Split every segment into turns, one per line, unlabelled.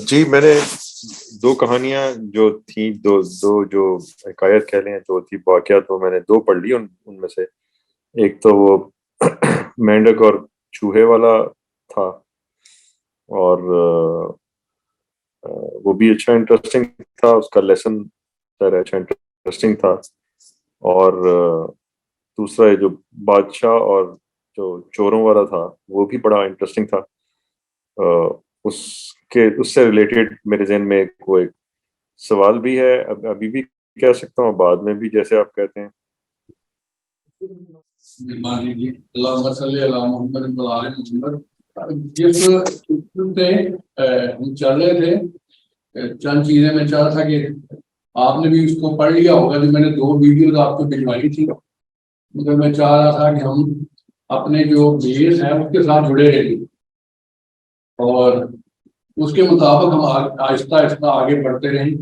جی میں نے دو کہانیاں جو تھیں، دو دو جو حکایت کہہ لیں جو تھی واقعات، وہ میں نے دو پڑھ لی ان میں سے ایک تو وہ مینڈک اور چوہے والا تھا، اور وہ بھی اچھا انٹرسٹنگ تھا، اس کا لیسن اچھا انٹرسٹنگ تھا. اور دوسرا جو بادشاہ اور جو چوروں والا تھا وہ بھی بڑا انٹرسٹنگ تھا. اس سے ریلیٹڈ میرے ذہن میں کوئی سوال بھی ہے، ابھی بھی کہہ سکتا ہوں، بعد میں بھی جیسے آپ کہتے ہیں.
اللہم صلی علی محمد و علی محمد. جس سے ہم چل رہے تھے، چند چیزیں میں چاہ رہا تھا کہ آپ نے بھی اس کو پڑھ لیا ہوگا. جو میں نے دو ویڈیوز آپ کو بھجوائی تھی، مگر میں چاہ رہا تھا کہ ہم اپنے جو بیس ہیں اس کے ساتھ جڑے رہیں اور اس کے مطابق ہم آہستہ آہستہ آگے بڑھتے رہیں،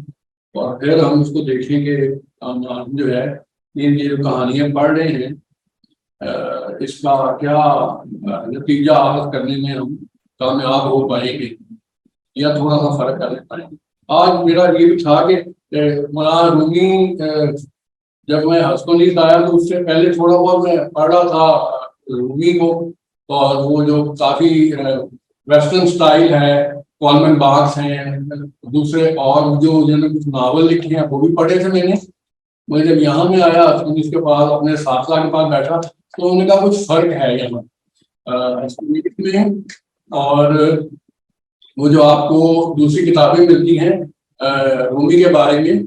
اور پھر ہم اس کو دیکھیں کہ ہم جو ہے یہ جو کہانیاں پڑھ رہے ہیں اس کا کیا نتیجہ حاصل کرنے میں ہم کامیاب ہو پائیں گے یا تھوڑا سا فرق کر پائیں گے. آج میرا یہ بھی تھا کہ مولانا رومی جب میں ہسکونیز آیا تو اس سے پہلے تھوڑا بہت میں پڑھ رہا تھا رومی کو، اور وہ جو کافی ویسٹرن سٹائل ہے، کولمن باکس ہیں، دوسرے اور جو جنہوں نے کچھ ناول لکھے ہیں وہ بھی پڑھے تھے میں نے. میں جب یہاں میں آیا اس کے بعد اپنے ساتھیوں کے پاس بیٹھا تو انہوں نے کہا کچھ فرق ہے یہاں میں. اور وہ جو آپ کو دوسری کتابیں ملتی ہیں رومی کے بارے میں،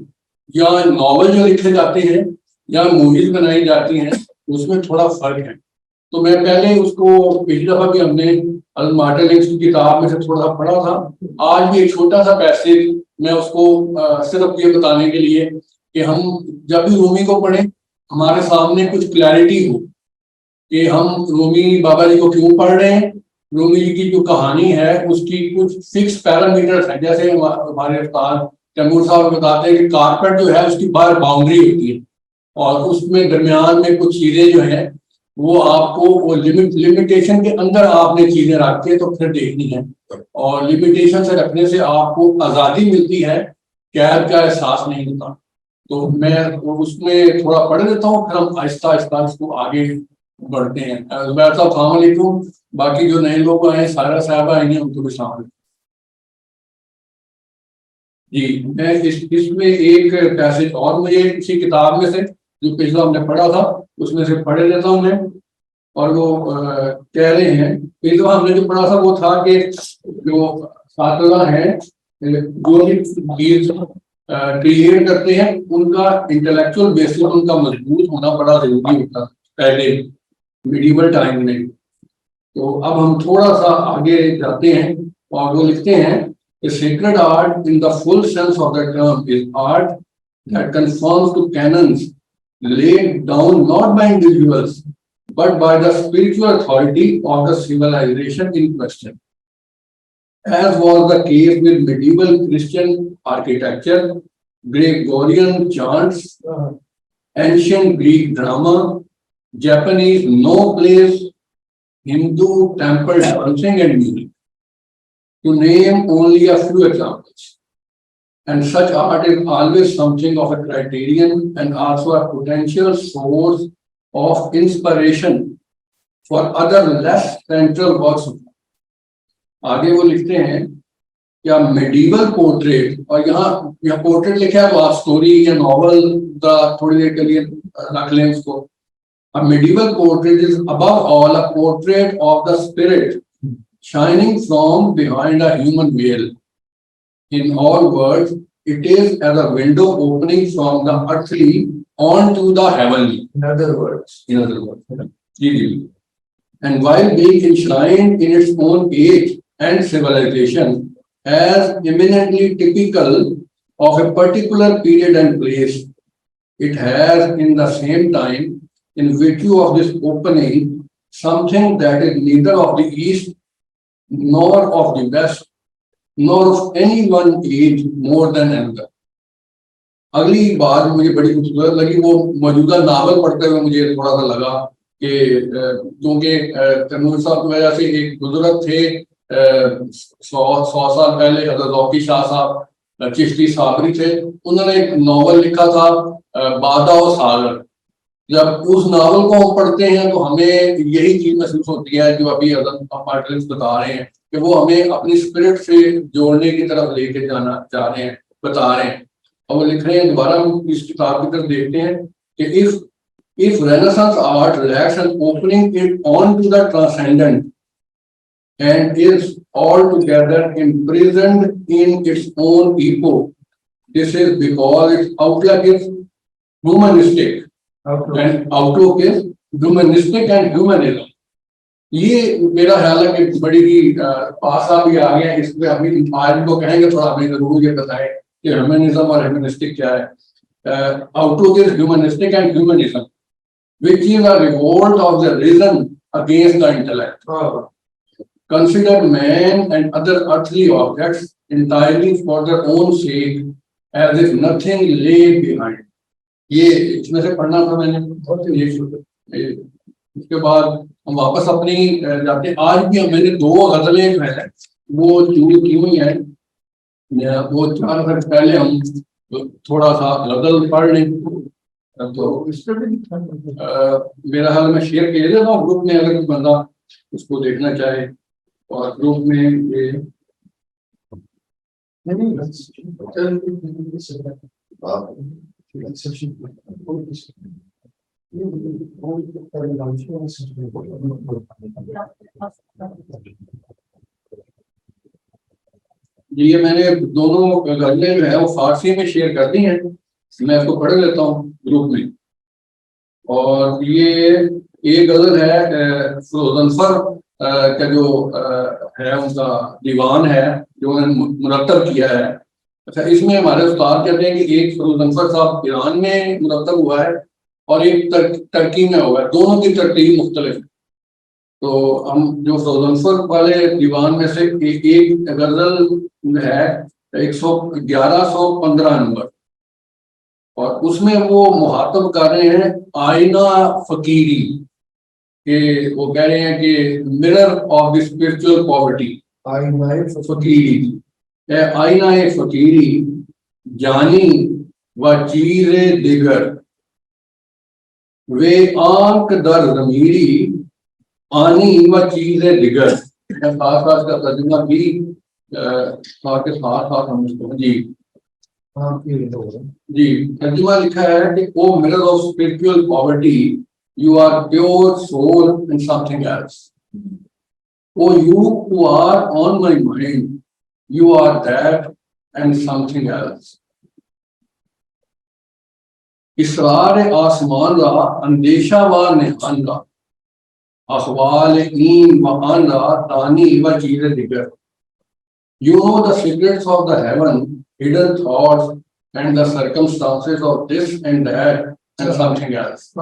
یا ناول جو لکھے جاتے ہیں یا موویز بنائی جاتی ہیں، اس میں تھوڑا فرق ہے. تو میں پہلے اس کو پچھلی دفعہ بھی ہم نے مارٹن لینکس کی کتاب میں سے تھوڑا سا پڑھا تھا. آج بھی ایک چھوٹا سا پیسیج میں اس کو صرف یہ بتانے کے لیے کہ ہم جب بھی رومی کو پڑھیں ہمارے سامنے کچھ کلیئرٹی ہو کہ ہم رومی بابا جی کو کیوں پڑھ رہے ہیں. رومی جی کی جو کہانی ہے اس کی کچھ فکس پیرامیٹرز ہیں، جیسے ہمارے استاد تیمور صاحب بتاتے ہیں کہ کارپیٹ جو ہے اس کی باہر باؤنڈری ہوتی ہے، اور اس میں درمیان میں کچھ چیزیں جو ہیں وہ آپ کو وہ لمیٹیشن کے اندر آپ نے چیزیں رکھ کے تو پھر دیکھنی ہے، اور لمیٹیشن سے رکھنے سے آپ کو آزادی ملتی ہے، قید کا احساس نہیں ہوتا. تو میں اس میں تھوڑا پڑھ دیتا ہوں، پھر ہم آہستہ آہستہ اس کو آگے بڑھتے ہیں. زبیر صاحب السلام علیکم. باقی جو نئے لوگ آئے ہیں، سارا صاحبہ آئی ہیں، ان کو بھی السلام علیکم. جی میں اس میں ایک پیسج اور مجھے اسی کتاب میں سے جو پچھلا ہم نے پڑھا تھا اس میں سے پڑھے دیتا ہوں میں. اور وہ کہہ رہے ہیں پچھلا ہم نے جو پڑھا تھا وہ تھا کہ جو ساتواں ہیں جو چیز کریٹ کرتے ہیں ان کا انٹلیکچوئل بیسس ان کا مضبوط ہونا بڑا ضروری ہوتا پہلے میڈیول ٹائم میں. تو اب ہم تھوڑا سا آگے جاتے ہیں اور وہ لکھتے ہیں کہ sacred art in the full sense of the term is art that conforms to canons laid down not by individuals but by the spiritual authority of the civilization in question. As was the case with medieval Christian architecture, Gregorian chants, ancient Greek drama, Japanese no plays, Hindu temple dancing and music, to name only a few examples. And such art is always something of a criterion and also a potential source of inspiration for other less central works. آگے وہ لکھتے ہیں کیا medieval portrait, اور یہاں portrait لکھا ہے تو آپ سٹوری یا ناول کا تھوڑی دیر کے لیے رکھ لیں اس کو. A medieval portrait is above all a portrait of the spirit shining from behind a human veil. In all words, it is as a window opening from the earthly onto the heavenly. In other words. And while being enshrined in its own age and civilization as eminently typical of a particular period and place, it has in the same time, in virtue of this opening, something that is neither of the East nor of the West, nor of any one age more than another. اگلی بات مجھے بڑی خوبصورت لگی، وہ موجودہ novel پڑھتے ہوئے مجھے تھوڑا سا لگا کہ کیونکہ تیمور صاحب کی وجہ سے ایک بزرگ تھے 100 سال پہلے حضرت ذوقی شاہ صاحب چشتی صابری تھے, انہوں نے ایک ناول لکھا تھا بادہ و ساغر. جب اس ناول کو ہم پڑھتے ہیں تو ہمیں یہی چیز محسوس ہوتی ہے جو ابھی حضرت مارٹینز بتا رہے ہیں کہ وہ ہمیں اپنی اسپرٹ سے جوڑنے کی طرف لے کے جانا چاہ رہے ہیں, بتا رہے ہیں. اور وہ لکھ رہے ہیں, دوبارہ ہم اس کتاب کی طرف دیکھتے ہیں کہ if Renaissance art lacks an opening it on to the transcendent and is altogether imprisoned in its own epoch, this is because its outlook is humanistic. And outlook is humanistic and humanism. یہ میرا خیال ہے کہ بڑی ہی پاسا بھی آ گیا اس پہ. ابھی آج کو کہیں گے تھوڑا ہمیں ضرور یہ بتائیں کہ ہیومنزم اور ہیومنسٹک کیا ہے. Outlook is humanistic and humanism, which is a revolt of the reason against the intellect. Consider man and other earthly objects entirely for their own sake, as if nothing lay behind. یہ اس میں سے پڑھنا تھا میں نے. اس کے بعد ہم واپس اپنی جاتے ہیں. آج بھی میں نے 2 غزلیں جو ہیں وہ چون کی ہوئی ہیں. وہ 4 سال پہلے ہم تھوڑا سا غزل پڑھ لیں تو اس پہ بھی میرا حال میں شیئر کیا دیتا ہوں گروپ میں, اگر کوئی بندہ اس کو دیکھنا چاہے. اور گروپ میں یہ جی یہ میں نے دونوں غزلیں جو ہے وہ فارسی میں شیئر کر دی ہیں. میں اس کو پڑھ لیتا ہوں گروپ میں. اور یہ ایک غزل ہے فروزنفر کا جو ہے ان کا دیوان ہے جو انہوں نے مرتب کیا ہے. اچھا, اس میں ہمارے استاد کہتے ہیں کہ ایک فروزنفر صاحب ایران میں مرتب ہوا ہے اور ایک ترکی میں ہوا ہے, دونوں کی ترتیب مختلف ہے. تو ہم جو فروزنفر والے دیوان میں سے ایک غزل ہے 1115 نمبر, اور اس میں وہ مخاطب کر رہے ہیں آئینہ فقیری, کہ وہ کہہ رہے ہیں کہ mirror of the spiritual poverty. آئینہ فقیری, اے آئینہ فقیری جانی و چیز دیگر, وے آنکھ در ضمیری آنی و چیز دیگر. خاص خاص کا ترجمہ بھی ساتھ ساتھ ہم اس کو جی ترجمہ لکھا ہے کہ او mirror of spiritual poverty, you are pure soul and something else. Oh, you who are on my mind, you are that and something else. اسرار آسمان را اندیشہ و نہان را, احوال این و آن را دانی و چیز دیگر. You know the secrets of the heaven, hidden thoughts and the circumstances of this and that and something else.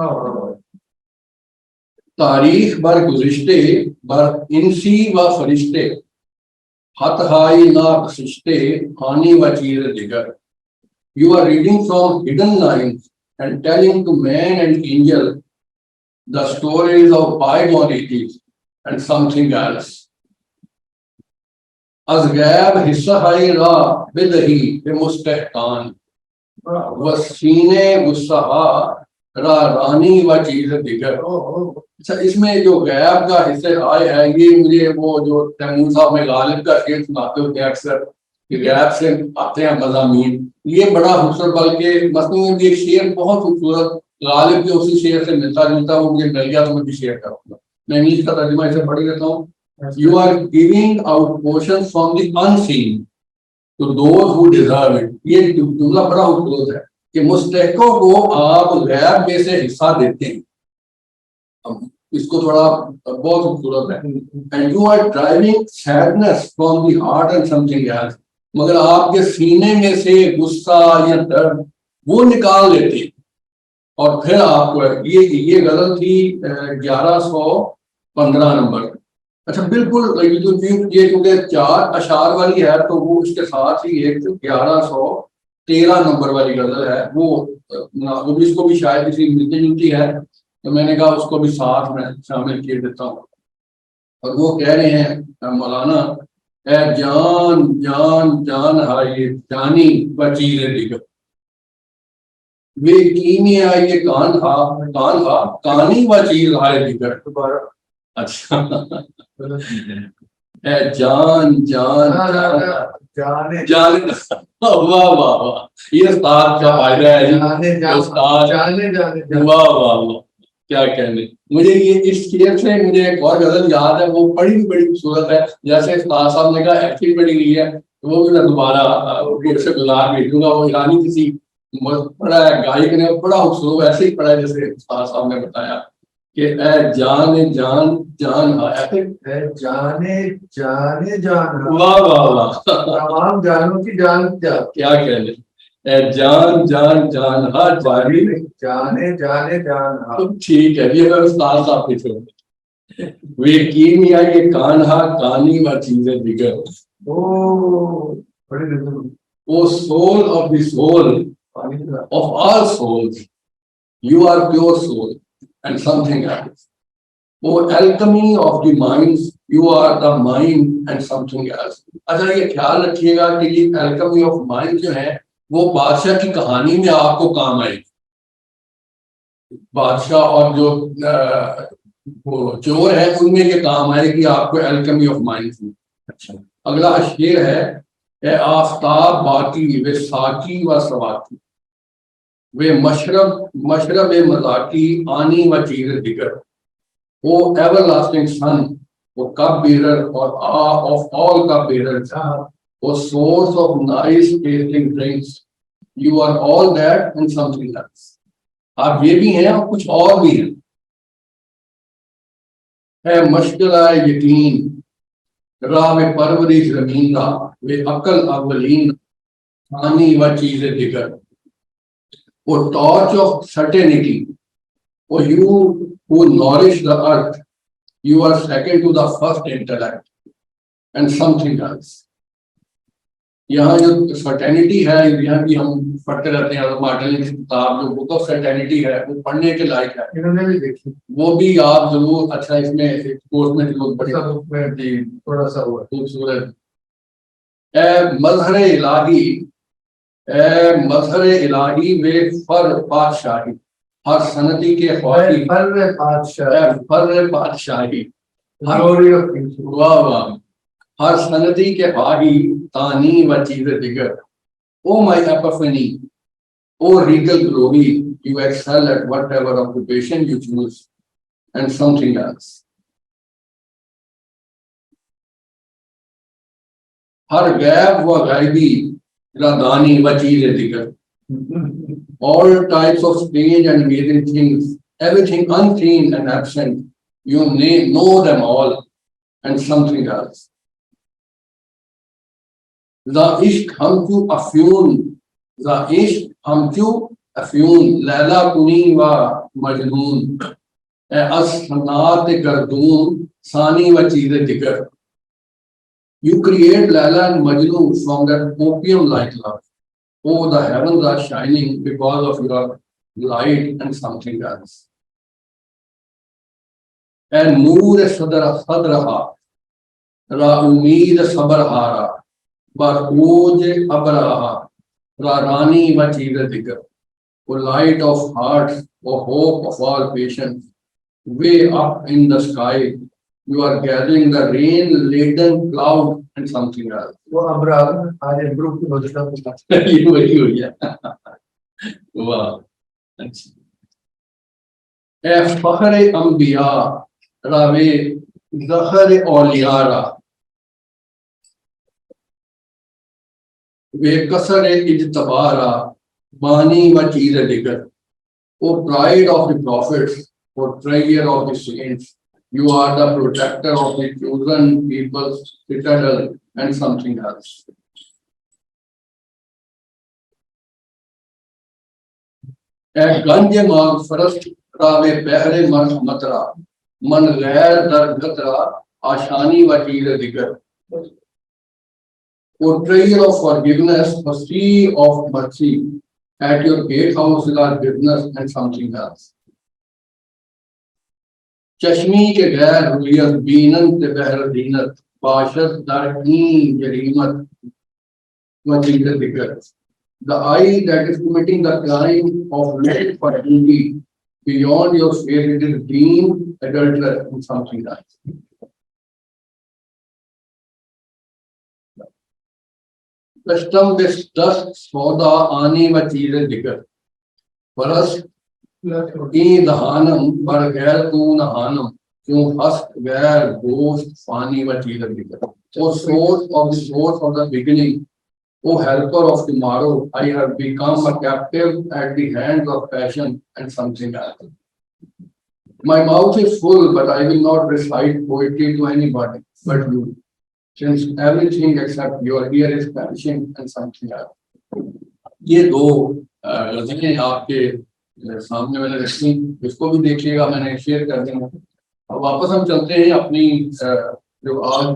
تاریخ بر گزشتے بر انسی و فرشتے, خط ہائی نا بخشتے آنی و چیز دیگر. You are reading from hidden lines and telling to man and angel the stories of bygone ages and something else. از غیب حصہ ہائی را بدہی بے مستحقان, وسینے غصہ را رانی و چیز دیگر. اچھا, اس میں جو غیب کا حصہ آئے ہے یہ مجھے وہ جو تیمور صاحب میں غالب کا شعر سناتے ہوتے ہیں اکثر کہ غیب سے آتے ہیں مضامین, یہ بڑا خوبصورت, بلکہ مصنوعی میں ایک شعر بہت خوبصورت غالب کے اسی شعر سے ملتا جلتا, وہ مجھے مل گیا تو میں بھی شیئر کروں گا. میں انگلش کا ترجمہ اسے پڑھ لیتا ہوں. You are giving out portions from the unseen to those who deserve it. یہ جملہ بڑا خوبصورت ہے کہ مستحقوں کو آپ غیب میں سے حصہ دیتے ہیں. اس کو تھوڑا بہت خوبصورت ہے. And you are driving sadness from the heart and something else. مگر آپ کے سینے میں سے غصہ یا درد وہ نکال لیتے ہیں اور پھر آپ کو یہ غزل تھی 1115 نمبر. اچھا بالکل یہ کیونکہ 4 اشعار والی ہے تو وہ اس کے ساتھ ہی ایک 1113 نمبر والی غزل ہے, وہ بھی اس کو بھی شاید کسی ملتی جلتی ہے تو میں نے کہا اس کو بھی ساتھ میں شامل کیے دیتا ہوں. اور وہ کہہ رہے ہیں مولانا اے جان جان جان ہائے جانی بچیر دیگر وہ کیمیا یہ کان ہا کانی بچیر ہائے دیگر اچھا اے جان جان جان واہ واہ واہ یہ استاد کا فائدہ ہے جی استاد واہ واہ واہ کیا کہنے مجھے یہ اس شعر سے مجھے ایک اور غزل یاد ہے وہ بڑی بڑی خوبصورت ہے جیسے استاد صاحب نے کہا ایکچولی بڑی گئی ہے وہ بھی میں دوبارہ سے گزار بھیجوں گا وہ ایرانی کسی پڑھا ہے گائک نے بڑا خوبصورت ویسے ہی پڑھا ہے جیسے استاد صاحب نے بتایا کہ اے جان جان جان جان واہ واہ واہ تمام جانوں کی جان کیا کہنے اے جان جان جان ہا جانی جانے جان ہا ٹھیک ہے یہ میں استاد صاحب کی چھوڑ وہ کیمیا یہ کانہا کانی و چیزیں دیگر O soul of the civil of all souls, you are pure soul and something else. Oh, alchemy of the minds, you are the mind and something else. اچھا یہ خیال رکھیے گا کہ یہ alchemy of mind جو ہے وہ بادشاہ کی کہانی میں آپ کو کام آئے گی. بادشاہ اور جو چور ہے ان میں یہ کام آئے گی آپ کو alchemy of mind. اچھا اگلا شعر ہے اے آفتاب باقی و ساکی و سواکی وہ مشرب مذاکی آنی و چیز دیگر وہ ایور لاسٹنگ سن وہ کپ بیرر اور آف آل کپ بیرر وہ source of nice tasting drinks you are all that and something else. آپ یہ بھی ہیں اور کچھ اور بھی ہیں. اے مشکلہ یقین راہ پرورش زمین کا وہ عقل اولین آنی و چیز دیگر or torch of certainty, or you who nourish the earth, you are second to the first intellect and something else. یہاں جو سرٹینٹی ہے یہاں بھی ہم پڑھتے رہتے ہیں مارٹن کی کتاب جو بک آف سرٹینٹی ہے وہ پڑھنے کے لائق ہے. انہوں نے بھی دیکھی وہ بھی آپ ضرور اچھا اس میں کورس میں ضرور پڑھیں جی تھوڑا سا ہوا خوبصورت. اے مظہر الہی اے مظہر الہی میں فر بادشاہی ہر سنتی کے خواہی فر بادشاہی واہ واہ ہر سنتی کے خواہی تانی و چیز دیگر O my epiphany O regal glory you excel at whatever occupation you choose and something else. ہر غیب و غیبی Radhani Vachir Digar. All types of strange and amazing things, everything unseen and absent, you know them all and something else. The ishq hamchu afyun, the ishq hamchu afyun, Laila Kuni wa Majnoon, Asnat Gardoon, Sani Vachir Digar. You create Laila and Majnun from that opium-like love. Oh, the heavens are shining because of your light and something else. And Noor Sadraha, Ra Umeed Sabarhara, Baroj Abraha, Ra Rani Vachira Digar. O light of hearts, O hope of all patience, way up in the sky, you are gathering the rain-laden cloud and something else. وہ ابرار آج improve کی وجہ یہ وہی ہوئی ہے. واہ اچھا. اے فخر انبیاء راوے ذخر اولیاء را وے کسر اجتبا را بانی و چیز دیگر او pride of the prophets or treasure of the saints. You are the protector of the chosen people's citadel and something else. اے گنج مغفرت راوے بحر مرحمت را من غیر درگت را آشانی و چیز دیگر. O treasure of forgiveness, the sea of mercy, at your gatehouse are business and something else. چشمی کے غیر رویت بینن کے بہر دینت باشد در این جریمت وزیر ذکر. The eye that is committing the crime of lust for beauty beyond your sphere, it is deemed adulterous and something else. Custom with dust soda ani و چیز ذکر فرس این دہانم پر غیر تو نہانم کیوں ہست غیر گوشت فانی و چیز ذکر. O source of the beginning, O helper of tomorrow, I have become a captive at the hands of passion and something else. My mouth is full, but I will not recite poetry to anybody but you, since everything except your ear is perishing and something else. یہ دو غزلیں آپ کے سامنے میں نے رکھی، اس کو بھی دیکھیے گا، میں نے شیئر کر دیں گا. اب واپس ہم چلتے ہیں اپنی جو آج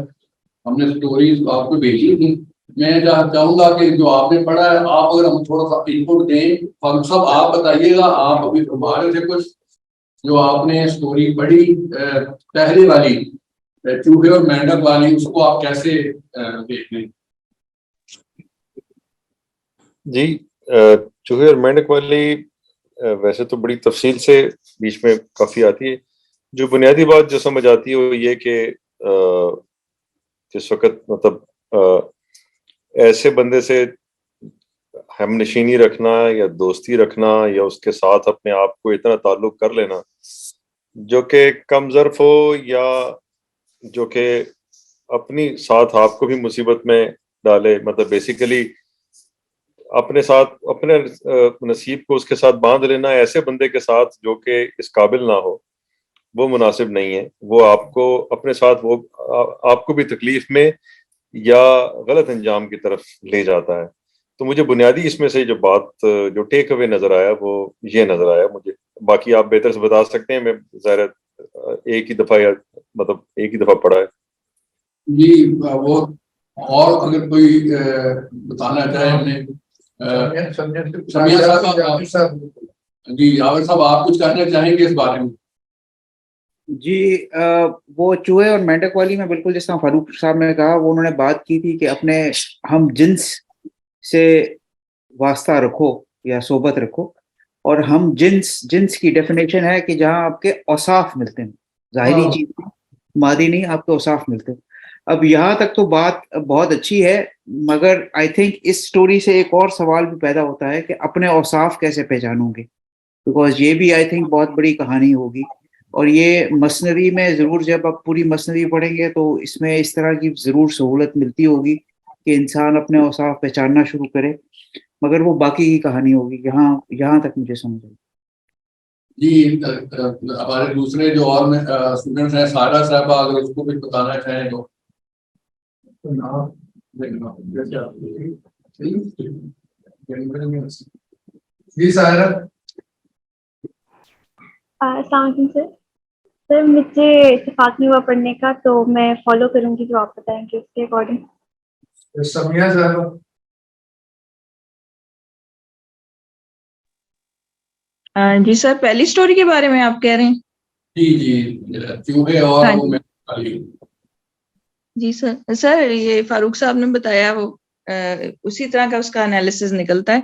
ہم نے اسٹوریز آپ کو بھیجی تھی. میں چاہوں گا کہ جو آپ نے پڑھا ہے آپ اگر ہم تھوڑا سا ان پٹ دیں. فاروق صاحب آپ بتائیے گا، آپ ابھی ہمارے سے کچھ جو آپ نے اسٹوری پڑھی پہلے والی چوہے اور مینڈک والی، اس کو آپ کیسے دیکھ لیں؟
جی چوہے اور مینڈک والی ویسے تو بڑی تفصیل سے بیچ میں کافی آتی ہے. جو بنیادی بات جو سمجھ آتی ہے وہ یہ کہ جس وقت مطلب ایسے بندے سے ہم نشینی رکھنا یا دوستی رکھنا یا اس کے ساتھ اپنے آپ کو اتنا تعلق کر لینا جو کہ کم ظرف ہو یا جو کہ اپنی ساتھ آپ کو بھی مصیبت میں ڈالے، مطلب بیسیکلی اپنے ساتھ اپنے نصیب کو اس کے ساتھ باندھ لینا ایسے بندے کے ساتھ جو کہ اس قابل نہ ہو، وہ مناسب نہیں ہے. وہ آپ کو اپنے ساتھ وہ آپ کو بھی تکلیف میں یا غلط انجام کی طرف لے جاتا ہے. تو مجھے بنیادی اس میں سے جو بات جو ٹیک اوے نظر آیا وہ یہ نظر آیا مجھے. باقی آپ بہتر سے بتا سکتے ہیں، میں ظاہر ایک ہی دفعہ یا مطلب ایک ہی دفعہ پڑھا ہے.
جی وہ اور اگر کوئی بتانا چاہے ہم نے سمیہ صاحب. جی عامر صاحب آپ کچھ کہنا چاہیں گے اس بارے میں؟
جی وہ چوہے اور مینڈک والی میں بالکل جس طرح فاروق صاحب نے کہا، وہ انہوں نے بات کی تھی کہ اپنے ہم جنس سے واسطہ رکھو یا صحبت رکھو. اور ہم جنس کی ڈیفینیشن ہے کہ جہاں آپ کے اوصاف ملتے ہیں، ظاہری چیز مادی نہیں، آپ کے اوصاف ملتے ہیں. اب یہاں تک تو بات بہت اچھی ہے، مگر آئی تھنک اس سٹوری سے ایک اور سوال بھی پیدا ہوتا ہے کہ اپنے اوصاف کیسے پہچانوں گے، بیکاز یہ بھی آئی تھنک بہت بڑی کہانی ہوگی. اور یہ مثنوی میں ضرور جب آپ پوری مثنوی پڑھیں گے تو اس میں اس طرح کی ضرور سہولت ملتی ہوگی کہ انسان اپنے اوصاف پہچاننا شروع کرے، مگر وہ باقی کی کہانی ہوگی. یہاں تک مجھے سمجھ آئی.
جی ہمارے دوسرے جو اور اسٹوڈنٹس ہیں، سارا صاحبہ اگر اس کو بھی بتانا چاہیں تو. جی سارا.
السلام علیکم سر مجھے اتفاق نہیں ہوا پڑھنے کا، تو میں فالو کروں گی جو آپ بتائیں گے اس کے اکارڈنگ.
سمیہ صاحب.
جی سر پہلی سٹوری کے بارے میں آپ کہہ رہے ہیں؟
جی چوہے اور
جی سر یہ فاروق صاحب نے بتایا وہ اسی طرح کا اس کا انالیسز نکلتا ہے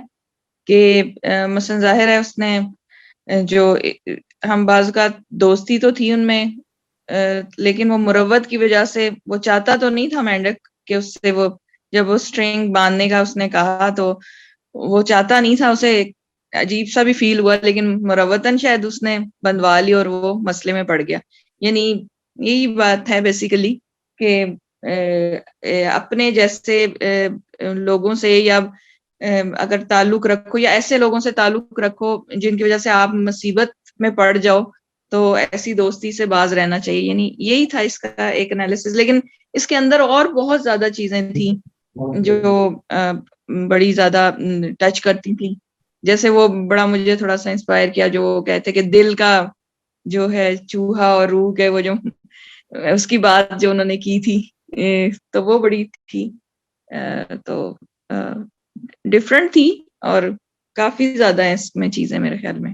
کہ مثلا ظاہر ہے اس نے جو ہم بعض کا دوستی تو تھی ان میں، لیکن وہ مروت کی وجہ سے وہ چاہتا تو نہیں تھا مینڈک کہ اس سے وہ جب وہ سٹرنگ باندھنے کا اس نے کہا تو وہ چاہتا نہیں تھا، اسے عجیب سا بھی فیل ہوا، لیکن مروتاً شاید اس نے بندوا لی اور وہ مسئلے میں پڑ گیا. یعنی یہی بات ہے بیسیکلی کہ اپنے جیسے لوگوں سے یا اگر تعلق رکھو یا ایسے لوگوں سے تعلق رکھو جن کی وجہ سے آپ مصیبت میں پڑ جاؤ تو ایسی دوستی سے باز رہنا چاہیے. یعنی یہی تھا اس کا ایک انالیسس، لیکن اس کے اندر اور بہت زیادہ چیزیں تھیں جو بڑی زیادہ ٹچ کرتی تھیں. جیسے وہ بڑا مجھے تھوڑا سا انسپائر کیا جو کہتے کہ دل کا جو ہے چوہا اور روح کے وہ جو اس کی بات جو انہوں نے کی تھی تو وہ بڑی تھی، تو ڈفرینٹ تھی اور کافی زیادہ ہے اس میں چیزیں میرے خیال میں.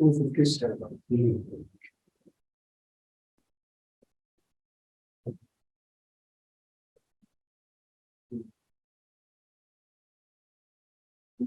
257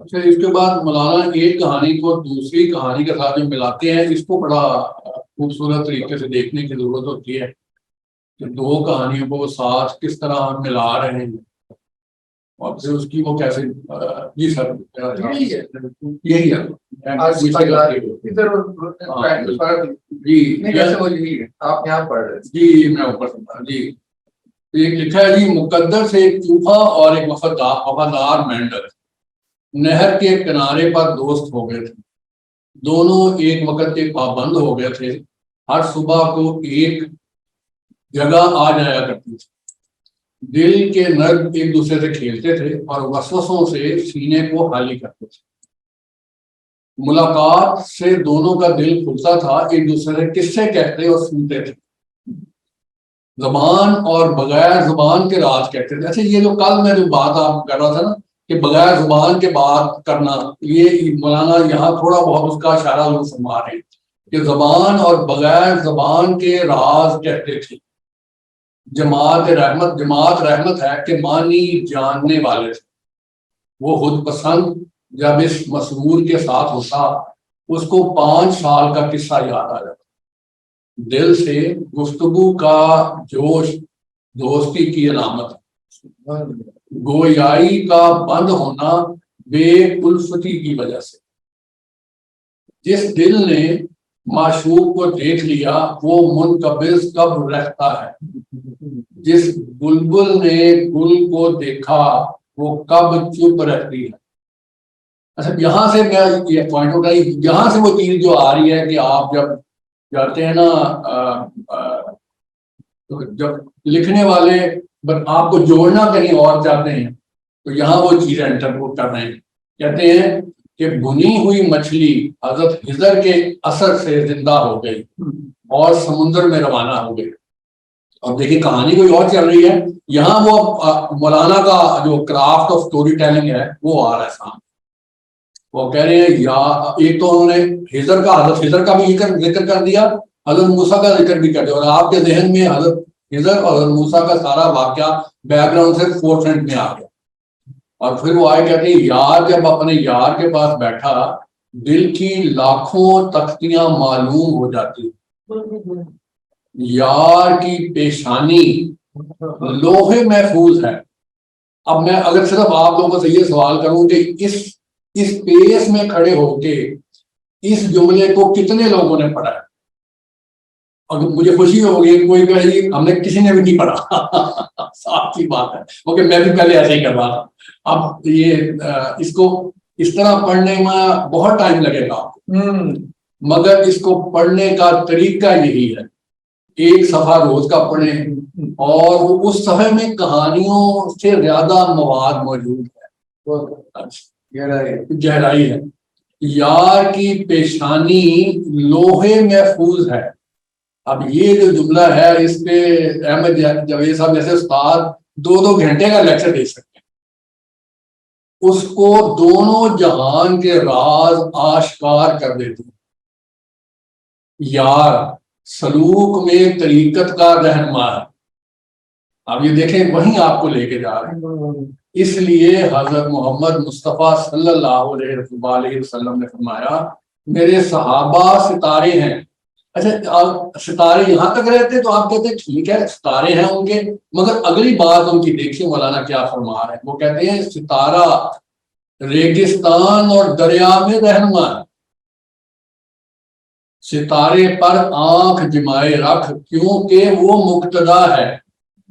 اچھا، اس کے بعد مولانا ایک کہانی کو دوسری کہانی کے ساتھ جو ملاتے ہیں، اس کو بڑا خوبصورت طریقے سے دیکھنے کی ضرورت ہوتی ہے کہ دو کہانیوں کو ساتھ کس طرح ہم ملا رہے ہیں اور پھر اس کی وہ کیسے. جی سر، یہی ہے جی
آپ یہاں پڑھ رہے
جی میں اوپر جی ایک لکھا ہے جی، مقدر سے ایک چوہا اور ایک وفادار مینڈک نہر کے کنارے پر دوست ہو گئے تھے. دونوں ایک وقت کے پابند ہو گئے تھے. ہر صبح کو ایک جگہ آ جایا کرتی تھی. دل کے نرد ایک دوسرے سے کھیلتے تھے اور وسوسوں سے سینے کو خالی کرتے تھے. ملاقات سے دونوں کا دل کھلتا تھا، ایک دوسرے سے قصے کہتے اور سنتے تھے. زبان اور بغیر زبان کے راز کہتے تھے. اچھا، یہ جو کل میں جو بات آپ کر رہا تھا نا کہ بغیر زبان کے بات کرنا، یہ مولانا یہاں تھوڑا بہت اس کا اشارہ فرما رہے ہیں کہ زبان اور بغیر زبان کے راز کہتے تھے. جماعت رحمت ہے کہ معنی جاننے والے تھے. وہ خود پسند جب اس مسرور کے ساتھ ہوتا، اس کو 5 سال کا قصہ یاد آ جاتا. دل سے گفتگو کا جوش دوستی کی علامت ہے. گویائی کا بند ہونا بے الفتی کی وجہ سے. جس دل نے معشوق کو دیکھ لیا وہ منقبض کب رہتا ہے. جس بلبل نے گل کو دیکھا وہ کب چپ رہتی ہے. اچھا، یہاں سے میں یہ پوائنٹ اٹھائی، یہاں سے وہ چیز جو آ رہی ہے کہ آپ جب جاتے ہیں نا، جب لکھنے والے آپ کو جوڑنا کہیں اور چاہتے ہیں تو یہاں وہ چیزیں انٹر کر رہے ہیں. کہتے ہیں کہ بھنی ہوئی مچھلی حضرت خضر کے اثر سے زندہ ہو گئی اور سمندر میں روانہ ہو گئی. اور دیکھیے کہانی کوئی اور چل رہی ہے، یہاں وہ مولانا کا جو کرافٹ آف اسٹوری ٹیلنگ ہے وہ آ رہا ہے سامنے. وہ کہہ رہے ہیں یا ایک تو انہوں نے حضرت خضر کا بھی ذکر کر دیا، حضرت موسیٰ کا ذکر بھی کر دیا، اور آپ کے ذہن میں حضرت خضر اور حضرت موسیٰ کا سارا واقعہ بیک گراؤنڈ سے فور فرنٹ میں آ گیا. اور پھر وہ آئے کہتے ہیں یار جب اپنے یار کے پاس بیٹھا دل کی لاکھوں تختیاں معلوم ہو جاتی. یار کی پیشانی لوہے محفوظ ہے. اب میں اگر صرف آپ لوگوں سے یہ سوال کروں کہ اس پیس میں کھڑے ہو کے اس جملے کو کتنے لوگوں نے پڑھا ہے؟ اور مجھے خوشی ہوگی کوئی کہے ہم نے کسی نے بھی نہیں پڑھا. صاف سی بات ہے، کیونکہ میں بھی پہلے ایسے ہی کر رہا تھا. اب یہ اس کو اس طرح پڑھنے میں بہت ٹائم لگے گا آپ کو، مگر اس کو پڑھنے کا طریقہ یہی ہے. ایک صفحہ روز کا پڑھیں اور اس صفحے میں کہانیوں سے زیادہ مواد موجود ہے، گہرائی ہے. یار کی پیشانی لوہے محفوظ ہے. اب یہ جو جملہ ہے اس پہ احمد جاوید صاحب جیسے استاد 2 گھنٹے کا لیکچر دے سکتے ہیں. اس کو دونوں جہان کے راز آشکار کر دیتے ہیں. یار سلوک میں طریقت کا رہنما ہے. اب یہ دیکھیں وہیں آپ کو لے کے جا رہے ہیں. اس لیے حضرت محمد مصطفیٰ صلی اللہ علیہ وسلم نے فرمایا میرے صحابہ ستارے ہیں. اچھا، ستارے یہاں تک رہتے تو آپ کہتے ہیں ٹھیک ہے ستارے ہیں ان کے، مگر اگلی بات ان کی دیکھیے مولانا کیا فرما رہے ہیں. وہ کہتے ہیں ستارہ ریگستان اور دریا میں رہنما ہے. ستارے پر آنکھ جمائے رکھ کیونکہ وہ مقتدا ہے،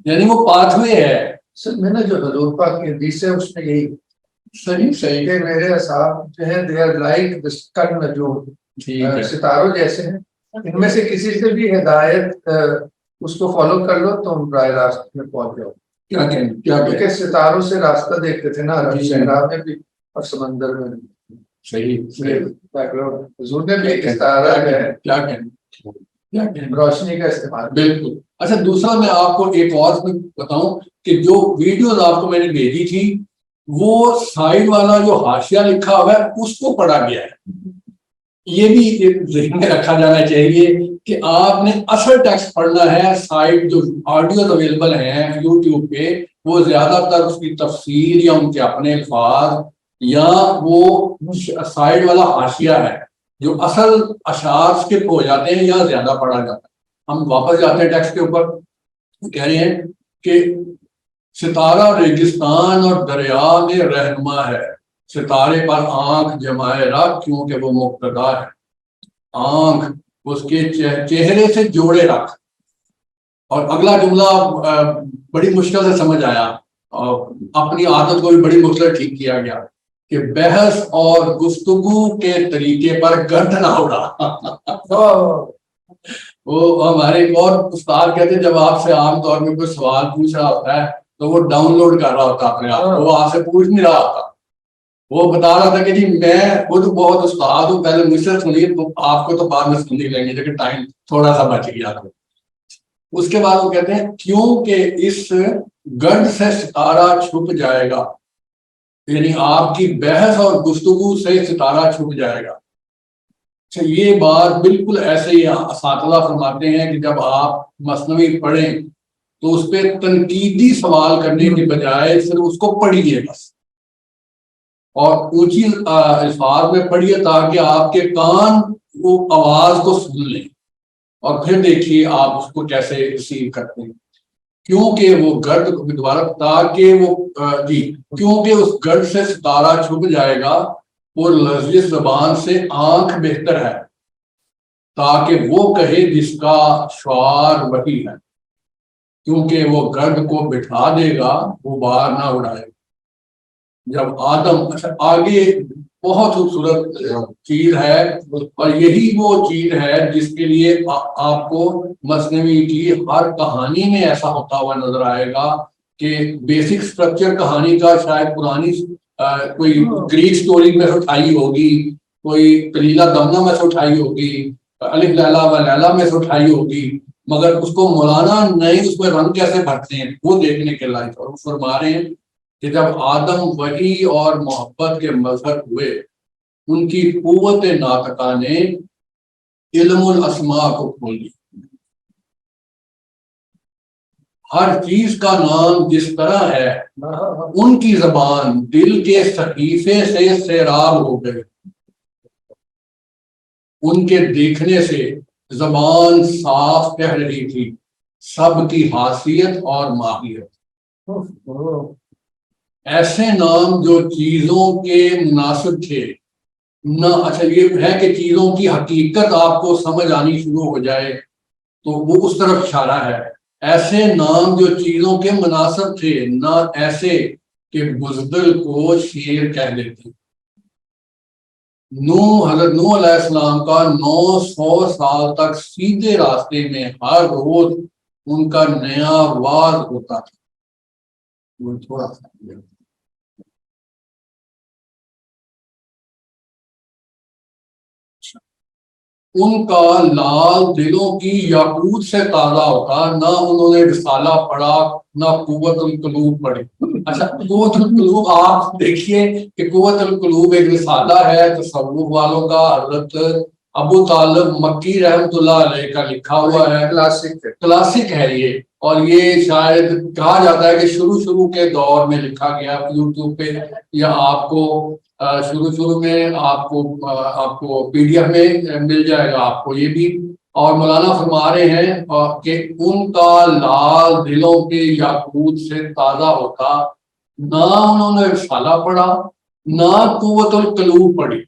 یعنی وہ پاتھوے ہے.
سر میں نے جو حضور پاک کی حدیث ہے اس میں یہی
صحیح
کہ میرے اصحاب جو ہیں they are like the sun جو ستاروں جیسے ہیں. ان میں سے کسی سے بھی ہدایت اس کو فالو کر لو تو تم راہ راست میں پہنچ جاؤ. کیونکہ ستاروں سے راستہ دیکھتے تھے نا عرب صحرا میں بھی اور سمندر میں بھی.
صحیح
حضور نے بھی ستارہ
کیا کہیں
روشنی کا استعمال.
بالکل. اچھا، دوسرا میں آپ کو ایک اور بتاؤں کہ جو ویڈیوز آپ کو میں نے بھیجی تھی وہ سائڈ والا جو حاشیہ لکھا ہوا ہے اس کو پڑھا گیا ہے. یہ بھی ذہن میں رکھا جانا چاہیے کہ آپ نے اصل ٹیکسٹ پڑھنا ہے. سائٹ جو آڈیوز اویلیبل ہیں یوٹیوب پہ وہ زیادہ تر اس کی تفسیر یا ان کے اپنے الفاظ یا وہ سائڈ والا حاشیہ ہے جو اصل اشعار اسکپ ہو جاتے ہیں یا زیادہ پڑھا جاتا ہے. ہم واپس جاتے ہیں ٹیکسٹ کے اوپر. کہہ رہے ہیں کہ ستارہ ریگستان اور دریا میں رہنما ہے, ستارے پر آنکھ جمائے رکھ کیونکہ وہ مقتدا ہے. آنکھ اس کے چہرے سے جوڑے رکھ. اور اگلا جملہ بڑی مشکل سے سمجھ آیا, اور اپنی عادت کو بھی بڑی مختلف ٹھیک کیا گیا کہ بحث اور گفتگو کے طریقے پر گرد نہ اڑا. وہ ہمارے ایک اور استاد کہتے ہیں جب آپ سے عام طور میں کوئی سوال پوچھ رہا ہوتا ہے تو وہ ڈاؤن لوڈ کر رہا ہوتا ہے اپنے آپ کو, وہ آپ سے پوچھ نہیں رہا ہوتا. وہ بتا رہا تھا کہ جی میں خود بہت استاد ہوں, پہلے مجھ سے سنیے تو آپ کو تو بعد میں سننی لیں گے لیکن ٹائم تھوڑا سا بچ گیا. اس کے بعد وہ کہتے ہیں کیونکہ اس گرد سے ستارہ چھپ جائے گا, یعنی آپ کی بحث اور گفتگو سے ستارہ چھپ جائے گا. یہ بات بالکل ایسے ہی اساتذہ فرماتے ہیں کہ جب آپ مثنوی پڑھیں تو اس پہ تنقیدی سوال کرنے کے بجائے صرف اس کو پڑھیے بس, اور اونچی الفاظ میں پڑھیے تاکہ آپ کے کان وہ آواز کو سن لیں, اور پھر دیکھیے آپ اس کو کیسے ریسیو کرتے ہیں. کیونکہ وہ گرد دوبارہ تاکہ وہ کیونکہ اس گرد سے ستارہ چھپ جائے گا اور لذیذ زبان سے آنکھ بہتر ہے تاکہ وہ کہے جس کا شعار وہی ہے. کیونکہ وہ گرد کو بٹھا دے گا وہ باہر نہ اڑائے گا. جب آدم, آگے بہت خوبصورت چیز ہے, اور یہی وہ چیز ہے جس کے لیے آپ کو مثنوی کی ہر کہانی میں ایسا ہوتا ہوا نظر آئے گا کہ بیسک سٹرکچر کہانی کا شاید پرانی کوئی گریک سٹوری میں سے اٹھائی ہوگی, کوئی کلیلہ دمنہ میں سے اٹھائی ہوگی, الف لیلا و لیلا میں سے اٹھائی ہوگی, مگر اس کو مولانا نئے اس میں رنگ کیسے بھرتے ہیں وہ دیکھنے کے لائق. اور فرما رہے ہیں کہ جب آدم وحی اور محبت کے مظہر ہوئے ان کی قوت ناطقہ نے علم الاسماء کو کھول دیا. ہر چیز کا نام جس طرح ہے ان کی زبان دل کے صحیفے سے سیراب ہو گئے. ان کے دیکھنے سے زبان صاف کہہ رہی تھی سب کی حیثیت اور ماہیت. ایسے نام جو چیزوں کے مناسب تھے نہ. اچھا یہ ہے کہ چیزوں کی حقیقت آپ کو سمجھ آنی شروع ہو جائے تو وہ اس طرف اشارہ ہے. ایسے نام جو چیزوں کے مناسب تھے نہ ایسے کہ بزدل کو شیر کہہ دیتے. حضرت نوح علیہ السلام کا 900 سال تک سیدھے راستے میں ہر روز ان کا نیا واز ہوتا تھا. وہ تھوڑا سا ان کا لال دلوں کی یاقوت سے تازہ ہوتا, نہ انہوں نے رسالہ پڑھا نہ قوت القلوب پڑھی. اچھا قوت القلوب آپ دیکھیے کہ قوت القلوب ایک رسالہ ہے تصوف والوں کا, حضرت ابو طالب مکی رحمۃ اللہ علیہ کا لکھا ہوا ہے, کلاسک ہے یہ. اور یہ شاید کہا جاتا ہے کہ شروع کے دور میں لکھا گیا. یوٹیوب پہ یا آپ کو شروع میں آپ کو پی ڈی ایف میں مل جائے گا آپ کو یہ بھی. اور مولانا فرما رہے ہیں کہ ان کا لال دلوں کے یاقوت سے تازہ ہوتا, نہ انہوں نے رسالہ پڑھا نہ قوت القلوب پڑھی,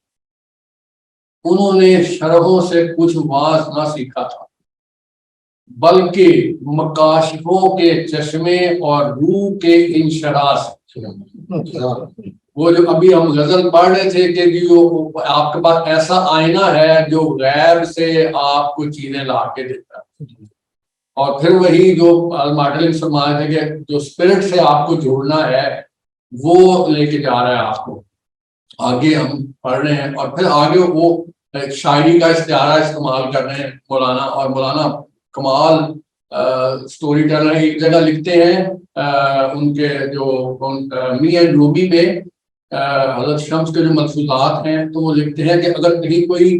انہوں نے شرحوں سے کچھ واز نہ سیکھا تھا بلکہ مکاشفوں کے چشمے اور روح کے انشراح سے. وہ جو ابھی ہم غزل پڑھ رہے تھے کہ جو آپ کے پاس ایسا آئینہ ہے جو غیب سے آپ کو چیزیں لا کے دیتا ہے, اور پھر وہی جو ماڈلنگ فرمایا تھے کہ جو اسپرٹ سے آپ کو جوڑنا ہے وہ لے کے جا رہا ہے آپ کو. آگے ہم پڑھ رہے ہیں اور پھر آگے وہ شاعری کا استعارہ استعمال کر رہے ہیں مولانا, اور مولانا کمال سٹوری ٹیلر. ایک جگہ لکھتے ہیں ان کے جو می اینڈ روبی میں حضرت شمس کے جو ملفوظات ہیں تو وہ لکھتے ہیں کہ اگر کہیں کوئی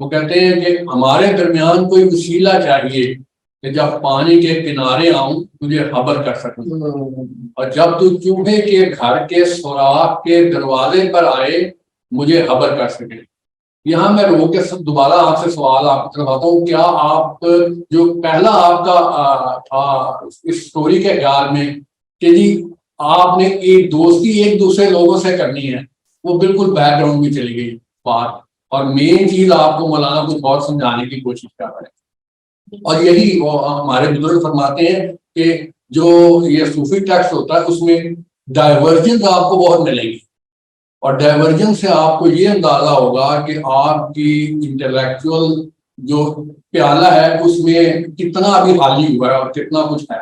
وہ کہتے ہیں کہ ہمارے درمیان کوئی وسیلہ چاہیے کہ جب پانی کے کنارے آؤں تجھے خبر کر سکوں، اور جب تو چوہے کے گھر کے سوراخ کے دروازے پر آئے مجھے خبر کر سکے۔ یہاں میں روک کے دوبارہ آپ سے سوال آپ کی طرف آتا ہوں، کیا آپ جو پہلا آپ کا اس سٹوری کے خیال میں کہ جی آپ نے ایک دوستی ایک دوسرے لوگوں سے کرنی ہے، وہ بالکل بیک گراؤنڈ میں چلی گئی بات، اور مین چیز آپ کو مولانا کچھ اور سمجھانے کی کوشش کر رہے ہیں، اور یہی وہ ہمارے بزرگ فرماتے ہیں کہ جو یہ صوفی ٹیکسٹ ہوتا ہے اس میں ڈائیورجنس آپ کو بہت ملے گی، اور ڈائیورجنس سے آپ کو یہ اندازہ ہوگا کہ آپ کی انٹلیکچوئل جو پیالہ ہے اس میں کتنا ابھی خالی ہوا ہے اور کتنا کچھ ہے۔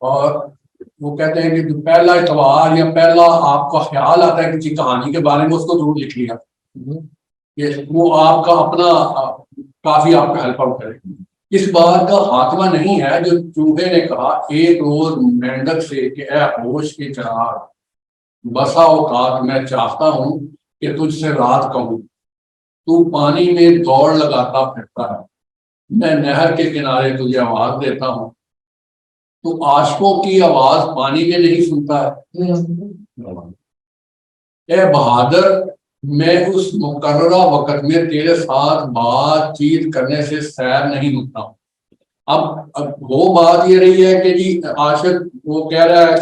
اور وہ کہتے ہیں کہ جو پہلا اتوار یا پہلا آپ کا خیال آتا ہے کسی کہانی کے بارے میں اس کو ضرور لکھ لیا، وہ آپ کا اپنا کافی آپ کا ہیلپ آؤٹ کرے۔ اس بات کا خاتمہ نہیں ہے جو چوہے نے کہا ایک روز مینڈک سے کہ اے ہوش کے چراغ، بسا اوقات میں چاہتا ہوں کہ تجھ سے رات کہوں، تو پانی میں دوڑ لگاتا پھرتا ہے، میں نہر کے کنارے تجھے آواز دیتا ہوں، تو عاشقوں کی آواز پانی میں نہیں سنتا ہے۔ اے بہادر، میں اس مقررہ وقت میں تیرے ساتھ بات چیت کرنے سے سیر نہیں ہوتا ہوں۔ اب وہ بات یہ رہی ہے کہ جی عاشق وہ کہہ رہا ہے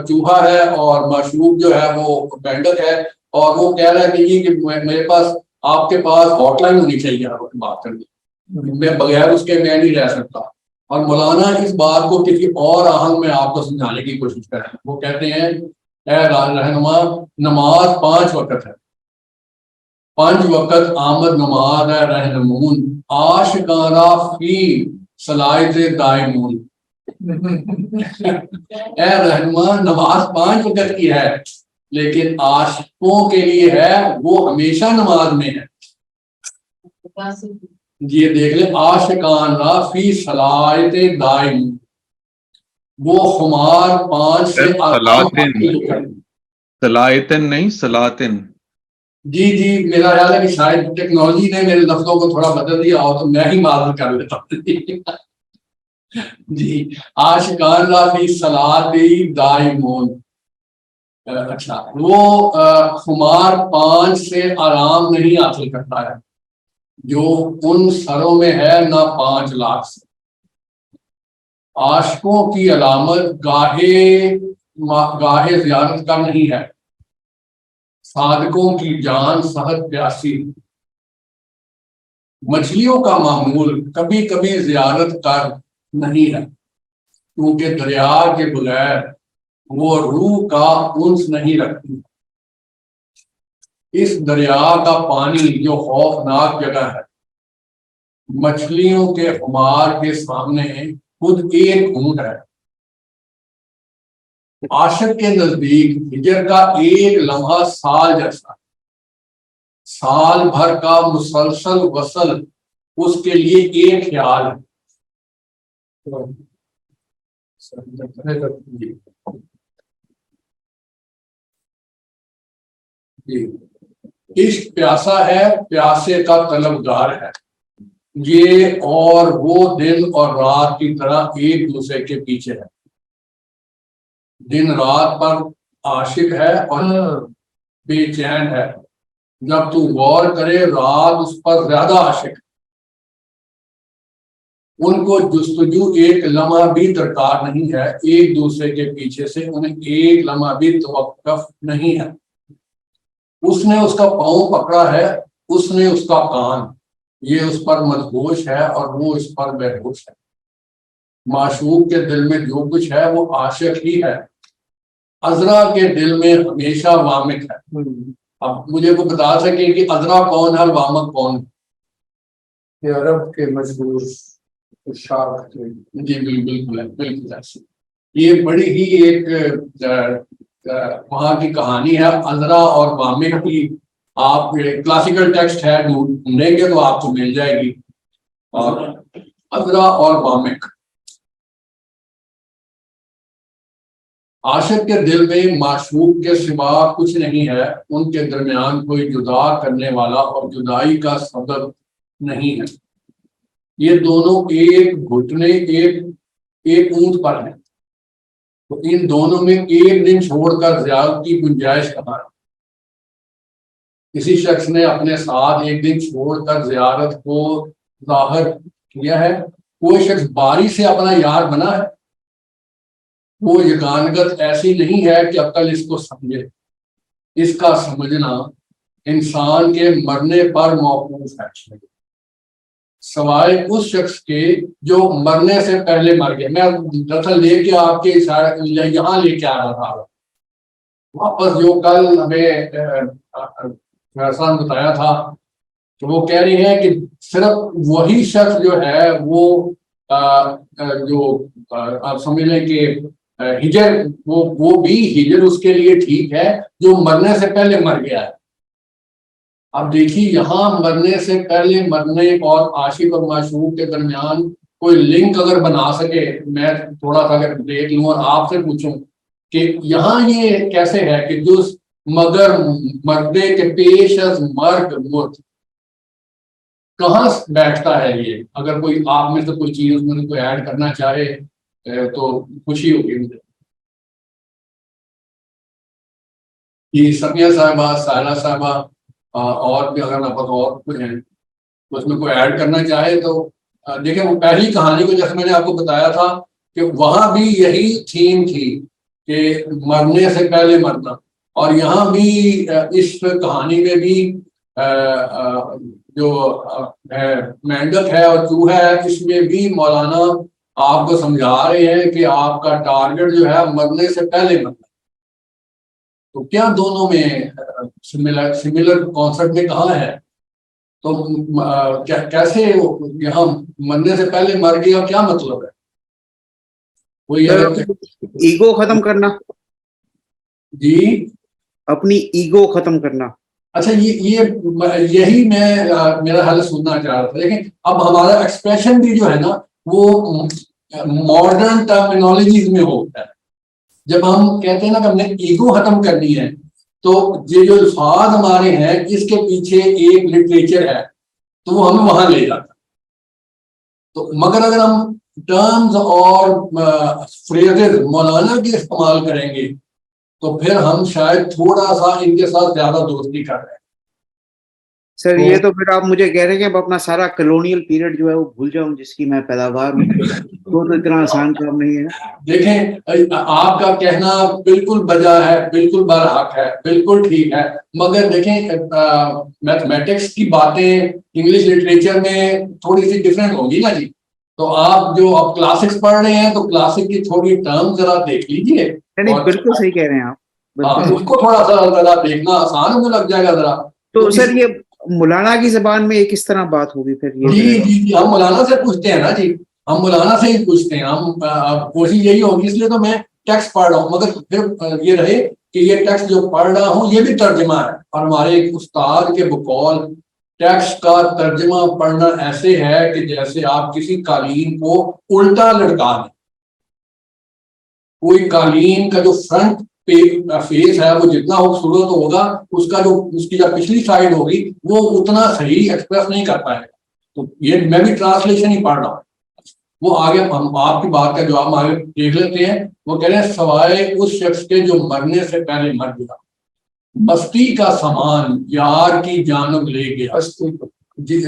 چوہا ہے اور معشوق جو ہے وہ مینڈک ہے، اور وہ کہہ رہا ہے کہ جی کہ میرے پاس آپ کے پاس ہاٹ لائن ہونی چاہیے بات کرنے، میں بغیر اس کے میں نہیں رہ سکتا۔ اور مولانا اس بات کو کسی اور آہنگ میں آپ کو سمجھانے کی کوشش کر رہے ہیں، وہ کہتے ہیں اے رہنما، نماز 5 وقت ہے، 5 وقت آمد نماز ہے رہنمون، عاشقانہ فی صلایت دائمون۔ اے رہنما، نماز 5 وقت کی ہے لیکن عاشقوں کے لیے ہے وہ ہمیشہ نماز میں ہے۔ یہ دیکھ لیں، عاشقانہ فی صلایت دائمون، وہ خمار 5 سے
صلاحیتن نہیں صلاحتن۔
جی میرا خیال ہے کہ شاید ٹیکنالوجی نے میرے لفظوں کو تھوڑا بدل دیا ہو تو میں ہی معذرت کر لیتا ہوں۔ جی عاشقانہ فی صلاۃ دائمون، اچھا وہ خمار 5 سے آرام نہیں حاصل کرتا ہے جو ان سروں میں ہے نہ 5 لاکھ سے۔ عاشقوں کی علامت گاہے زیارت کا نہیں ہے، صادقوں کی جان صحت پیاسی، مچھلیوں کا معمول کبھی کبھی زیارت کر نہیں ہے، کیونکہ دریا کے بغیر وہ روح کا انس نہیں رکھتی۔ اس دریا کا پانی جو خوفناک جگہ ہے، مچھلیوں کے خمار کے سامنے خود ایک گھونٹ ہے۔ عاشق کے نزدیک ہجر کا ایک لمحہ سال جیسا، سال بھر کا مسلسل وصل اس کے لیے ایک خیال ہے۔ عشق پیاسا ہے، پیاسے کا طلبگار ہے، یہ اور وہ دن اور رات کی طرح ایک دوسرے کے پیچھے ہے۔ دن رات پر عاشق ہے اور بے چین ہے، جب تو غور کرے رات اس پر زیادہ عاشق ہے۔ ان کو جستجو ایک لمحہ بھی درکار نہیں ہے، ایک دوسرے کے پیچھے سے انہیں ایک لمحہ بھی توقف نہیں ہے۔ اس نے اس کا پاؤں پکڑا ہے، اس نے اس کا کان، یہ اس پر مدہوش ہے اور وہ اس پر بےہوش ہے۔ معشوق کے دل میں جو کچھ ہے وہ عاشق ہی ہے، عذرا کے دل میں ہمیشہ وامق ہے۔ اب مجھے وہ بتا سکیں کہ عذرا کون ہے اور وامق کون ہے؟
یہ عرب کے مشہور شاعر تھے۔
جی بالکل ہے، بالکل ایسے۔ یہ بڑی ہی ایک وہاں کی کہانی ہے عذرا اور وامق کی۔ آپ کلاسیکل ٹیکسٹ ہے ڈھونڈیں گے تو آپ کو مل جائے گی، اور عذرا اور وامق عاشق کے دل میں معشوق کے سوا کچھ نہیں ہے، ان کے درمیان کوئی جدا کرنے والا اور جدائی کا سبب نہیں ہے، یہ دونوں ایک گھٹنے ایک اونٹ پر ہیں، تو ان دونوں میں ایک دن چھوڑ کر زیادتی گنجائش کہاں ہے؟ کسی شخص نے اپنے ساتھ ایک دن چھوڑ کر زیارت کو ظاہر کیا ہے، کوئی شخص باری سے اپنا یار بنا ہے، وہ یگانگت ایسی نہیں ہے کہ عقل اس کو سمجھے، اس کا سمجھنا انسان کے مرنے پر موقوف ہے، سوائے اس شخص کے جو مرنے سے پہلے مر گیا۔ میں دراصل لے کے آپ کے یہاں لے کے آ رہا تھا واپس، جو کل ہمیں فیصلہ بتایا تھا کہ وہ کہہ رہی ہیں کہ صرف وہی شخص جو ہے وہ جو آپ سمجھ لیں کہ ہجر، وہ بھی ہجر اس کے لیے ٹھیک ہے جو مرنے سے پہلے مر گیا ہے۔ اب دیکھیے یہاں مرنے سے پہلے مرنے اور عاشق اور معشوق کے درمیان کوئی لنک اگر بنا سکے، میں تھوڑا سا اگر دیکھ لوں اور آپ سے پوچھوں کہ یہاں یہ کیسے ہے کہ جو مگر مردے کے پیش از مرگ مرد، کہاں بیٹھتا ہے یہ؟ اگر کوئی آپ میں سے کوئی چیز اس میں کوئی ایڈ کرنا چاہے تو خوشی ہوگی مجھے۔ جی سمیہ صاحبہ، سائلہ صاحبہ، اور بھی اگر آپ اور کوئی ہیں تو اس میں کوئی ایڈ کرنا چاہے تو دیکھیں، وہ پہلی کہانی کو جیسے میں نے آپ کو بتایا تھا کہ وہاں بھی یہی تھیم تھی کہ مرنے سے پہلے مرنا، اور یہاں بھی اس کہانی میں بھی جو مینڈک ہے اور چوہا ہے، اس میں بھی مولانا آپ کو سمجھا رہے ہیں کہ آپ کا ٹارگٹ جو ہے مرنے سے پہلے مرنا۔ تو کیا دونوں میں سملر کانسیپٹ میں کہاں ہے؟ تو کیسے یہاں مرنے سے پہلے مر گیا، کیا مطلب ہے؟ کوئی
ایگو ختم کرنا،
جی
اپنی ایگو ختم کرنا۔
اچھا، یہی میں میرا حل سننا چاہ رہا تھا۔ لیکن اب ہمارا ایکسپریشن بھی جو ہے نا وہ ماڈرن ٹرمینالوجیز میں ہوتا ہے۔ جب ہم کہتے ہیں نا کہ ہم نے ایگو ختم کرنی ہے، تو یہ جو الفاظ ہمارے ہیں اس کے پیچھے ایک لٹریچر ہے، تو وہ ہمیں وہاں لے جاتا ہے۔ تو مگر اگر ہم ٹرمز اور فریزز مولانا کے استعمال کریں گے تو پھر ہم شاید تھوڑا سا ان کے ساتھ زیادہ دوستی کر رہے ہیں۔
سر یہ تو پھر آپ مجھے کہہ رہے ہیں کہ اب اپنا سارا کلونیل پیریڈ جو ہے وہ بھول جاؤں جس کی میں پیداوار ہوں، تو اتنا آسان کام نہیں ہے۔
دیکھیں آپ کا کہنا بالکل بجا ہے، بالکل برحق ہے، بالکل ٹھیک ہے، مگر دیکھیں میتھمیٹکس کی باتیں انگلش لٹریچر میں تھوڑی سی ڈفرینٹ ہوگی نا جی۔ تو آپ جو اب کلاسکس پڑھ رہے ہیں تو کلاسک کی تھوڑی ٹرم ذرا دیکھ لیجیے،
بالکل صحیح کہہ رہے ہیں آپ،
اس کو تھوڑا سا ذرا دیکھنا آسان ہونے لگ جائے گا ذرا۔
تو سر یہ مولانا کی زبان میں یہ کس طرح بات ہوگی پھر؟
جی ہم مولانا سے پوچھتے ہیں نا جی، ہم مولانا سے ہی پوچھتے ہیں، ہم کوشش یہی ہوگی، اس لیے تو میں ٹیکسٹ پڑھ رہا ہوں، مگر پھر یہ رہے کہ یہ ٹیکسٹ جو پڑھ رہا ہوں یہ بھی ترجمہ ہے، اور ہمارے ایک استاد کے بقول ٹیکسٹ کا ترجمہ پڑھنا ایسے ہے کہ جیسے آپ کسی قالین کو الٹا لٹکا دیں۔ کوئی قالین کا جو فرنٹ فیس ہے وہ جتنا خوبصورت ہوگا، اس کی جو پچھلی سائڈ ہوگی وہ اتنا صحیح ایکسپریس نہیں کر پائے گا۔ تو یہ میں بھی ٹرانسلیشن ہی پڑھ رہا ہوں، وہ آگے ہم آپ کی بات کا جواب ہم آگے دیکھ لیتے ہیں۔ وہ کہہ رہے ہیں سوائے اس شخص کے جو مرنے سے پہلے مر گیا، مستی کا سامان یار کی جانب لے گیا۔ جی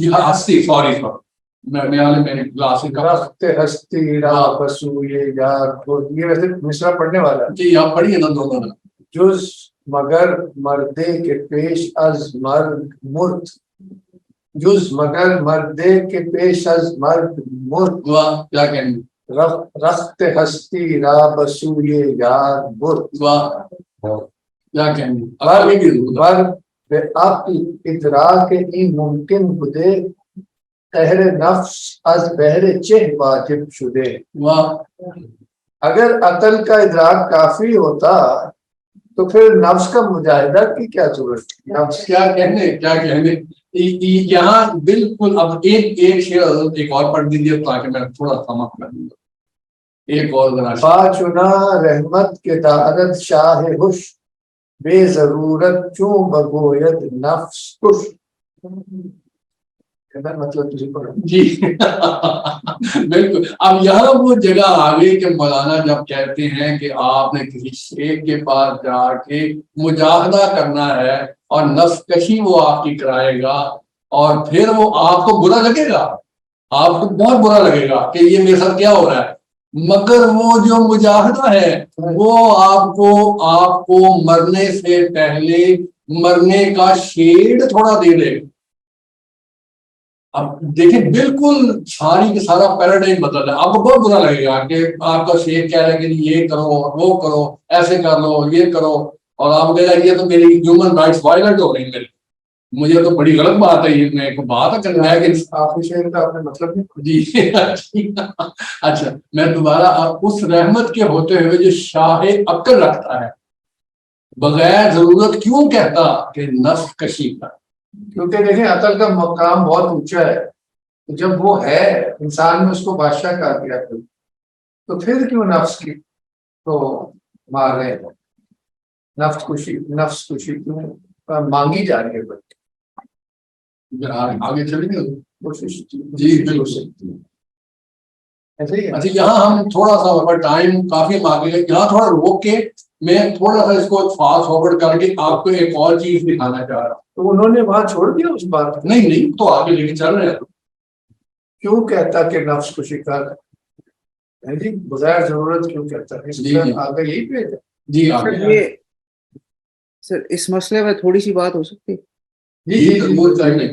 ہاں، ہستی، سوری میں کلاسک
رخت ہستی راہ بسوئے یار، یہ ویسے مصرع پڑھنے والا ہے۔
جی آپ پڑھیے نا دونوں۔
جز مگر مردے کے پیش از مرد مرد، جز مگر مردے کے پیش از مرد مرد،
کیا کہیں گے؟
رخت ہستی راہ بسوئے یار برد،
کیا کہیں گے؟
بر بے عقل ادراک این ممکن بودے، قہر نفس از بہر چہ واجب شدے۔ اگر عقل کا ادراک کافی ہوتا تو پھر نفس کا مجاہدہ کی کیا ضرورت تھی؟
نفس کیا کہنے یہاں بالکل۔ اب ایک شعر ایک اور پڑھ دیجیے تاکہ میں تھوڑا سم اپ کر دوں گا۔ ایک اور ذرا
چنا رحمت کے دارت شاہ ہوش بے ضرورت چوں بگوید نفس کش. مطلب تجھے پڑھا
جی بالکل. اب یہاں وہ جگہ آ گئی کہ مولانا جب کہتے ہیں کہ آپ نے کسی شیخ کے پاس جا کے مجاہدہ کرنا ہے اور نفس کشی وہ آپ کی کرائے گا اور پھر وہ آپ کو برا لگے گا, آپ کو بہت برا لگے گا کہ یہ میرے ساتھ کیا ہو رہا ہے, مگر وہ جو مجاہدہ ہے وہ آپ کو مرنے سے پہلے مرنے کا شیڈ تھوڑا دے دے. اب دیکھیں بالکل ساری کا سارا پیراڈائم بدل ہے. آپ کو بہت برا لگے گا کہ آپ کا شیخ کہہ رہا ہے کہ یہ کرو وہ کرو ایسے کر لو یہ کرو, اور آپ کہہ رہے ہیں یہ تو میری ہیومن رائٹس وائلنٹ ہو رہی ہیں, مجھے تو بڑی غلط بات ہے, یہ میں کو بات کرنا ہے کہ
آپ شعر کا آپ نے مطلب نہیں.
جی اچھا میں دوبارہ اس رحمت کے ہوتے ہوئے جو شاہ عقل رکھتا ہے بغیر ضرورت کیوں کہتا کہ نفس کشی کا,
کیونکہ دیکھیں عقل کا مقام بہت اونچا ہے, جب وہ ہے انسان نے اس کو بادشاہ کر دیا تو پھر کیوں نفس کی تو مار رہے ہیں, نفس خوشی کیوں مانگی جا رہی ہے.
آگے چلیں گے
کوشش
جی بالکل.
ایسے ہی ہے.
اچھا یہاں ہم تھوڑا سا ٹائم کافی آگے گئے, یہاں تھوڑا روک کے میں تھوڑا سا اس کو فاسٹ فارورڈ کر کے آپ کو ایک اور چیز دکھانا چاہ رہا ہوں.
تو انہوں نے وہاں چھوڑ دیا اس بات کو.
نہیں تو آگے لے کے چل رہے ہیں.
کیوں کہتا کہ نفس خوشی کا جی بغیر ضرورت کیوں کہتا ہے, آگے یہی پہ ہے.
جی
یہ سر اس مسئلے میں تھوڑی سی بات ہو سکتی ہے.
جی وہ چاہیے.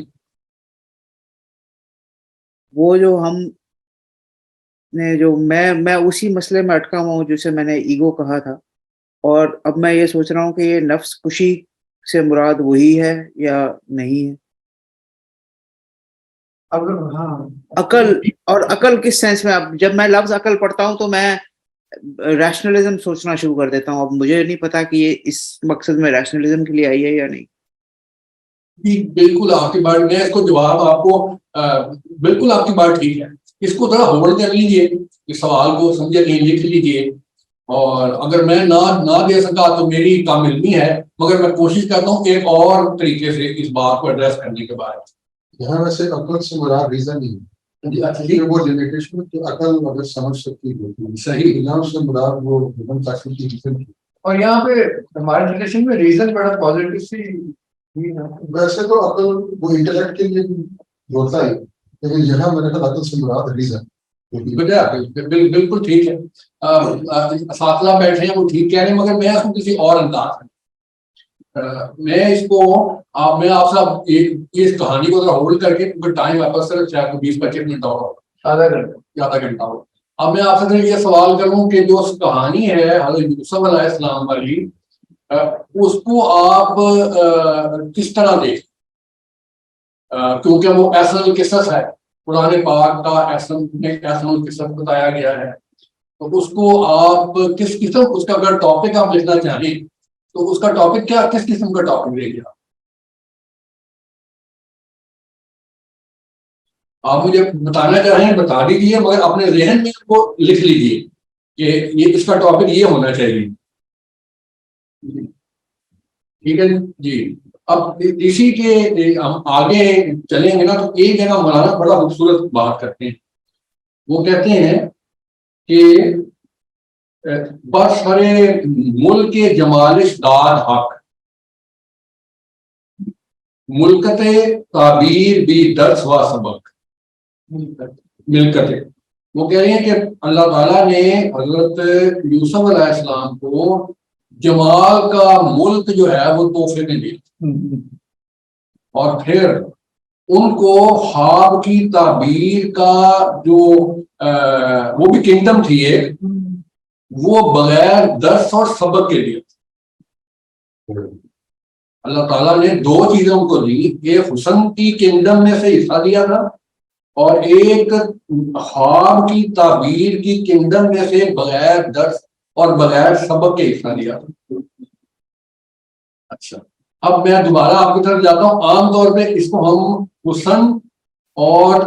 وہ جو ہم نے جو میں اسی مسئلے میں اٹکا ہوا ہوں جسے میں نے ایگو کہا تھا, اور اب میں یہ سوچ رہا ہوں کہ یہ نفس خوشی سے مراد وہی ہے یا نہیں ہے. عقل, اور عقل کس سینس میں, اب جب میں لفظ عقل پڑھتا ہوں تو میں ریشنلزم سوچنا شروع کر دیتا ہوں. اب مجھے نہیں پتا کہ یہ اس مقصد میں ریشنلزم کے لیے آئی ہے یا نہیں.
جی بالکل آپ کی بات, میں اس کو جواب آپ کو بالکل آپ کی بات ٹھیک ہے. اس کو ذرا ہولڈ کر لیجیے, اس سوال کو سمجھے کہیں لکھ لیجیے, اور اگر میں نہ دے سکا تو میری کام علمی ہے, مگر میں کوشش کرتا ہوں ایک اور طریقے سے اس بات کو ایڈریس کرنے کے بعد.
یہاں ویسے عقل سے مراد ریزن نہیں ہے, وہ لمیٹیشن کہ عقل اگر سمجھ سکتی ہے
صحیح,
یہاں سے مراد وہ ہیومن طاقت کی ریزن کی.
اور یہاں پہ ہمارے ریلیشن میں ریزن بڑا پازیٹیو سی.
ویسے تو عقل وہ انٹلیکٹ کے لیے ہوتا ہے, لیکن یہاں میرے خیال عقل سے مراد ریزن.
بالکل ٹھیک ہے, اساتذہ بیٹھے ہیں وہ ٹھیک کہہ رہے ہیں, مگر میں اس کو کسی اور انداز میں میں اس کو میں آپ سے اس کہانی کو ذرا ہولڈ کر کے, ٹائم آپ صرف شاید 20-25 منٹ ہوگا, آدھا گھنٹہ ہوگا. اب میں آپ سے یہ سوال کروں کہ جو کہانی ہے حضرت یوسف علیہ السلام والی, اس کو آپ کس طرح دیکھ, کیونکہ وہ ایسن قصص ہے, قرآن پاک کا ایسن قصص بتایا گیا ہے, تو اس کو آپ کس قسم, اس کا اگر ٹاپک آپ لکھنا چاہیں تو اس کا ٹاپک کیا, کس قسم کا ٹاپک لے گیا آپ مجھے بتانا چاہیں بتا دیجیے, مگر اپنے ذہن میں کو لکھ لیجیے کہ یہ اس کا ٹاپک یہ ہونا چاہیے. ٹھیک ہے جی. اب اسی کے ہم آگے چلیں گے نا, تو ایک جگہ مولانا بڑا خوبصورت بات کرتے ہیں. وہ کہتے ہیں کہ برسر ملک جمالش داد حق ملکت تعبیر بھی درس و سبق ملکت. وہ کہہ رہے ہیں کہ اللہ تعالیٰ نے حضرت یوسف علیہ السلام کو جمال کا ملک جو ہے وہ تحفے میں دیا, اور پھر ان کو خواب کی تعبیر کا جو وہ بھی کنگڈم تھی ایک, وہ بغیر درس اور سبق کے لیے اللہ تعالیٰ نے 2 چیزوں کو دی, ایک حسن کی کنگڈم میں سے حصہ دیا تھا, اور ایک خواب کی تعبیر کی کنگڈم میں سے بغیر درس اور بغیر سبق کے حصہ دیا تھا. اچھا اب میں دوبارہ آپ کی طرف جاتا ہوں. عام طور پہ اس کو ہم حسن اور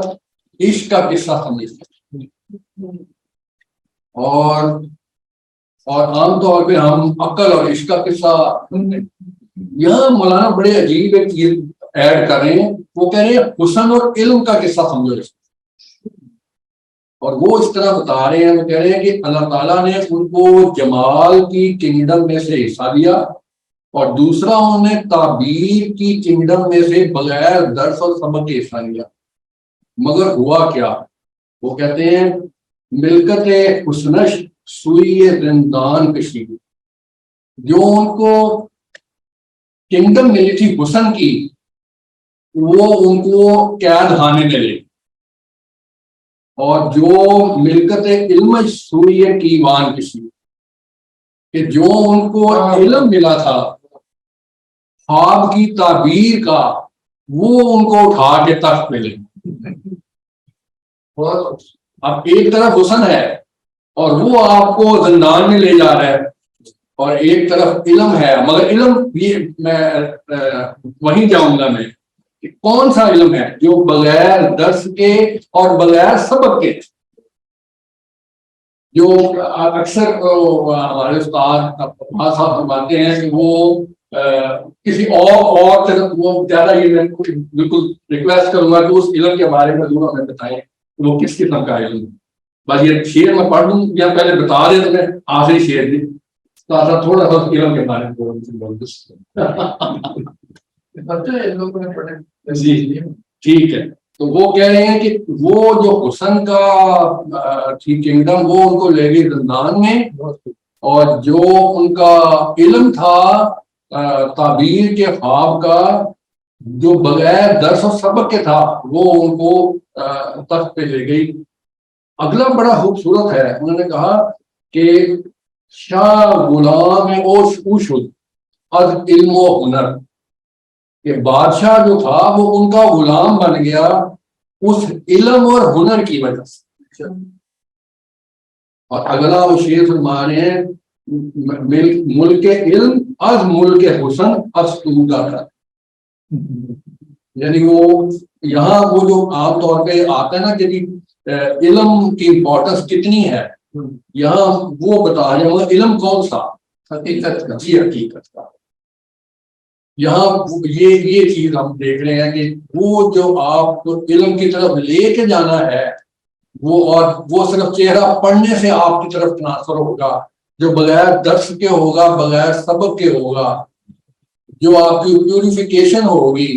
عشق کا قصہ سمجھتے ہیں. اور عام طور پہ ہم عقل اور عشق کا قصہ سنتے ہیں. یہاں مولانا بڑے عجیب ایک چیز ایڈ کر رہے ہیں. وہ کہہ رہے ہیں حسن اور علم کا قصہ سمجھو اس کو. اور وہ اس طرح بتا رہے ہیں, وہ کہہ رہے ہیں کہ اللہ تعالیٰ نے ان کو جمال کی کنگڈم میں سے حصہ دیا, اور دوسرا انہوں نے تعبیر کی کنگڈم میں سے بغیر درس اور سبق کے حصہ لیا. مگر ہوا کیا؟ وہ کہتے ہیں ملکت حسنش سوئی زندان کشی. جو ان کو کنگڈم ملی تھی حسن کی, وہ ان کو قید خانے میں لے. اور جو ملکت علم سوئی کیوان کشی, کہ جو ان کو علم ملا تھا خواب کی تعبیر کا, وہ ان کو اٹھا کے تخت پہ لے. اب ایک طرف حسن ہے اور وہ آپ کو زندان میں لے جا رہا ہے, اور ایک طرف علم ہے. مگر علم یہ میں وہیں جاؤں گا میں کہ کون سا علم ہے جو بغیر درس کے اور بغیر سبق کے, جو اکثر ہمارے استاد صاحب فرماتے ہیں کہ وہ کسی اور طرف وہ زیادہ, یہ میں بالکل ریکویسٹ کروں گا کہ اس علم کے بارے میں ضرور ہمیں بتائیں وہ کس قسم کا علم ہے. بس یہ شعر میں پڑھ لوں یا پہلے بتا دیں تو میں آخری شعر دی تھوڑا سا علم کے بارے میں. جی ٹھیک ہے. تو وہ کہہ رہے ہیں کہ وہ جو حسن کا تھی کنگڈم, وہ ان کو لے گئی زندان میں, اور جو ان کا علم تھا تعبیر کے خواب کا, جو بغیر درس و سبق کے تھا, وہ ان کو تخت پہ لے گئی. اگلا بڑا خوبصورت ہے. انہوں نے کہا کہ شاہ غلام اوش اوشد از علم و ہنر, کہ بادشاہ جو تھا وہ ان کا غلام بن گیا اس علم اور ہنر کی وجہ سے. اور اگلا وہ شعر فرما رہے ہیں ملک علم از ملک حسن از تو کا تھا. یعنی وہ یہاں وہ جو عام طور پہ آتا ہے نا کہ علم کی امپورٹنس کتنی ہے, یہاں وہ بتا رہے ہیں علم کون سا, حقیقت کا. جی حقیقت کا. یہاں یہ چیز ہم دیکھ رہے ہیں کہ وہ جو آپ کو علم کی طرف لے کے جانا ہے, وہ صرف چہرہ پڑھنے سے آپ کی طرف ٹرانسفر ہوگا, جو بغیر درس کے ہوگا, بغیر سبق کے ہوگا, جو آپ کی پیوریفیکیشن ہوگی,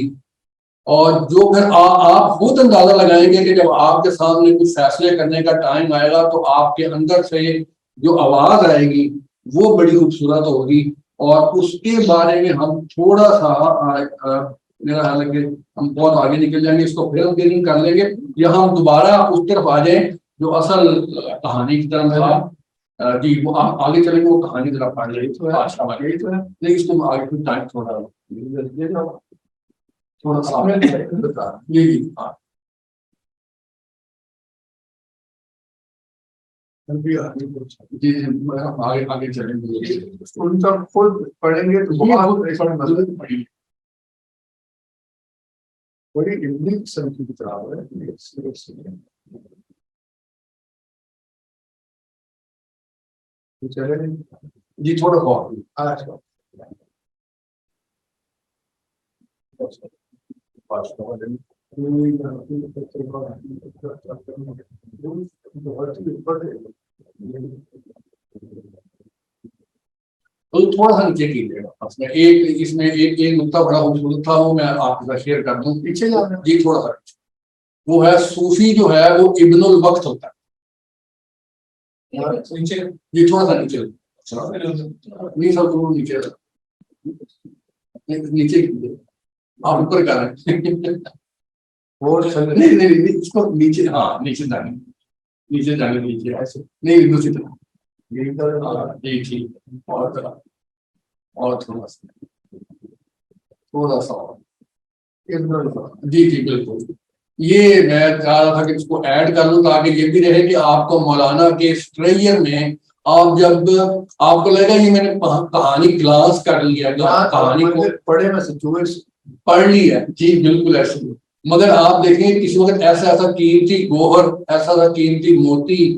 اور جو پھر آپ خود اندازہ لگائیں گے کہ جب آپ کے سامنے کچھ فیصلے کرنے کا ٹائم آئے گا تو آپ کے اندر سے جو آواز آئے گی وہ بڑی خوبصورت ہوگی. اور اس کے بارے میں ہم تھوڑا سا میرا خیال ہے کہ ہم بہت آگے نکل جائیں گے, اس کو پھر ہم ڈیلنگ کر لیں گے. یہاں ہم دوبارہ اس طرف آ جائیں جو اصل کہانی کی طرف تھا. جی وہ آگے چلیں گے, وہ کہانی ذرا پڑھ لیں لیکن اس کو آگے ٹائم تھوڑا سا جی ہاں جی آگے چلیں گے,
ان کا خود پڑھیں گے تو بہت بڑی علمی قسم کی کتاب ہے.
جی تھوڑا بہت تھوڑا سا نیچے کیجیے گا. اس میں ایک نقطہ بڑا خوبصورت تھا, وہ میں آپ کے ساتھ شیئر کر دوں. پیچھے جانا جی تھوڑا سا. وہ ہے صوفی جو ہے وہ ابن الوقت ہوتا ہے. جی تھوڑا سا نیچے نہیں سر دونوں نیچے نیچے کیجیے, آپ اوپر کر رہے ہیں نہیں اس کو نیچے, ہاں نیچے جانے دیجیے ایسے نہیں دوسری طرح. جی ٹھیک ہے. اور تھوڑا سا جی جی بالکل. یہ میں چاہ رہا تھا کہ اس کو ایڈ کر لوں تاکہ یہ بھی رہے کہ آپ کو مولانا کے اسٹریئر میں آپ جب آپ کو لگے گا یہ میں نے کہانی گلاس کر لیا, کہانی کو
پڑھے میں سے
پڑھ لی ہے. جی بالکل ایسے. مگر آپ دیکھیں کسی وقت ایسا قیمتی گوہر, ایسا قیمتی موتی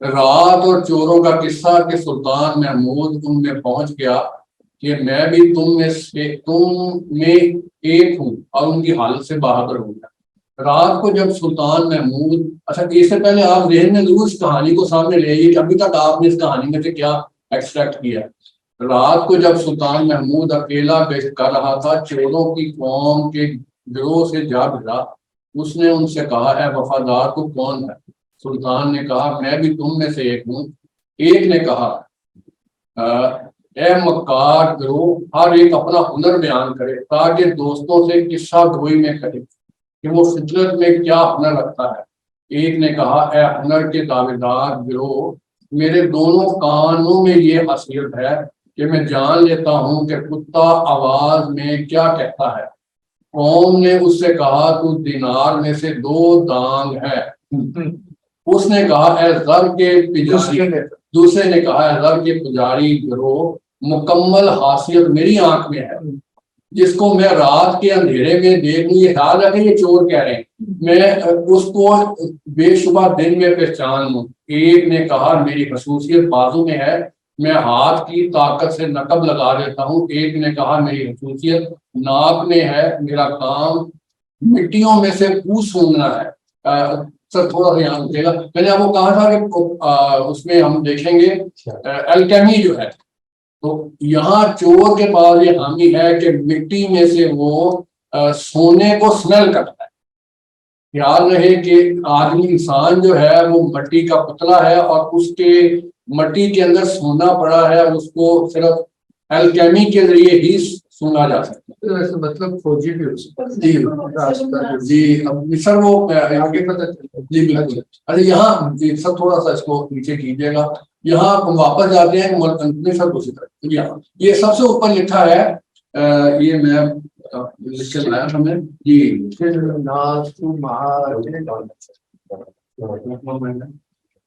رات اور چوروں کا قصہ کہ سلطان محمود ان میں پہنچ گیا کہ میں بھی تم میں ایک ہوں اور ان کی حالت سے باخبر ہوں گا. رات کو جب سلطان محمود، اچھا اس سے پہلے آپ ذہن میں ضرور اس کہانی کو سامنے لے آئیے کہ ابھی تک آپ نے اس کہانی میں سے کیا ایکسٹریکٹ کیا. رات کو جب سلطان محمود اکیلا کر رہا تھا، چوروں کی قوم کے گروہ سے جا بھرا. اس نے ان سے کہا اے وفادار کو کون ہے؟ سلطان نے کہا میں بھی تم میں سے ایک ہوں. ایک نے کہا اے مکار گروہ، ہر ایک اپنا ہنر بیان کرے تاکہ دوستوں سے قصہ گوئی میں کہے کہ وہ فطرت میں کیا ہنر رکھتا ہے. ایک نے کہا اے ہنر کے دعوے دار گروہ، میرے دونوں کانوں میں یہ حیثیت ہے کہ میں جان لیتا ہوں کہ کتا آواز میں کیا کہتا ہے. قوم نے اس سے کہا تو دینار میں سے 2 دانگ ہے. اس نے کہا اے زر کے پجاری، دوسرے نے کہا اے زر کے پجاری گروہ، مکمل حیثیت میری آنکھ میں ہے جس کو میں رات کے اندھیرے میں دیکھ لوں. یہ خیال رکھیں یہ چور کہہ رہے ہیں، میں اس کو بے شبہ دن میں پہچان لوں. ایک نے کہا میری خصوصیت بازو میں ہے، میں ہاتھ کی طاقت سے نقب لگا دیتا ہوں. ایک نے کہا میری خصوصیت ناک میں ہے، میرا کام مٹیوں میں سے پو سونگنا ہے. سر تھوڑا سا یہاں رکھیے گا، میں نے آپ کو کہا تھا کہ اس میں ہم دیکھیں گے الکیمی جو ہے، تو یہاں چور کے پاس یہ خامی ہے کہ مٹی میں سے وہ سونے کو سمیل کرتا ہے. خیال رہے کہ آدمی انسان جو ہے وہ مٹی کا پتلا ہے اور اس کے مٹی کے اندر سونا پڑا ہے، اس کو صرف الکیمی کے ذریعے ہی سونا جا سکتا ہے.
مطلب فوجی بھی ہو سکتا
جی جی اب سر وہ آگے پتہ جی بالکل. اچھا یہاں جی سر تھوڑا سا اس کو نیچے کیجیے گا. یہاں ہم واپس جاتے ہیں سر اسی طرح. یہاں یہ سب سے اوپر لکھا ہے، یہ میں لکھ کے لایا تھا میں جی.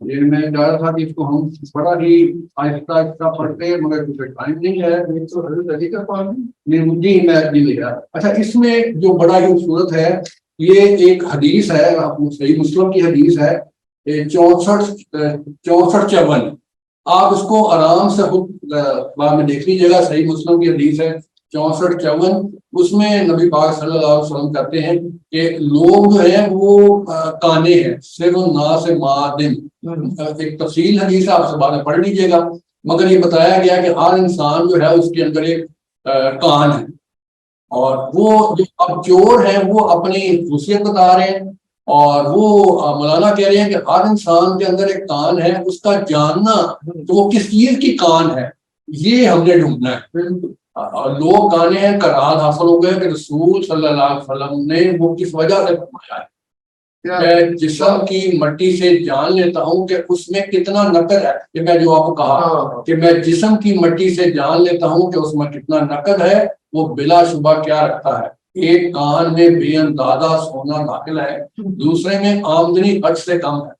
یہ میں چاہ رہا تھا کہ اس کو ہم بڑا ہی آہستہ آہستہ پڑھتے ہیں مگر کچھ ٹائم نہیں ہے. جی میں جی لکھا. اچھا اس میں جو بڑا ہی خوبصورت ہے یہ ایک حدیث ہے، صحیح مسلم کی حدیث ہے 64-54. آپ اس کو آرام سے خود بعد میں دیکھ لیجیے گا. صحیح مسلم کی حدیث ہے 64-54. اس میں نبی پاک صلی اللہ علیہ وسلم کہتے ہیں کہ لوگ جو ہیں وہ کانے ہیں، صرف الناس معدن. ایک تفصیل حدیث آپ سے بعد میں پڑھ لیجیے گا، مگر یہ بتایا گیا کہ ہر انسان جو ہے اس کے اندر ایک کان ہے. اور وہ جو اب چور ہیں وہ اپنی خصوصیت بتا رہے ہیں، اور وہ مولانا کہہ رہے ہیں کہ ہر انسان کے اندر ایک کان ہے. اس کا جاننا تو وہ کس چیز کی کان ہے یہ ہم نے ڈھونڈنا ہے. اور لوگ کانے ہیں قرار حاصل ہو گئے کہ رسول صلی اللہ علیہ وسلم نے وہ کس وجہ سے فرمایا ہے. میں جسم کی مٹی سے جان لیتا ہوں کہ اس میں کتنا نقد ہے. کہ میں جو آپ کو کہا کہ میں جسم کی مٹی سے جان لیتا ہوں کہ اس میں کتنا نقد ہے، وہ بلا شبہ کیا رکھتا ہے. ایک کان میں بے اندازہ سونا داخل ہے، دوسرے میں آمدنی حد سے کم ہے.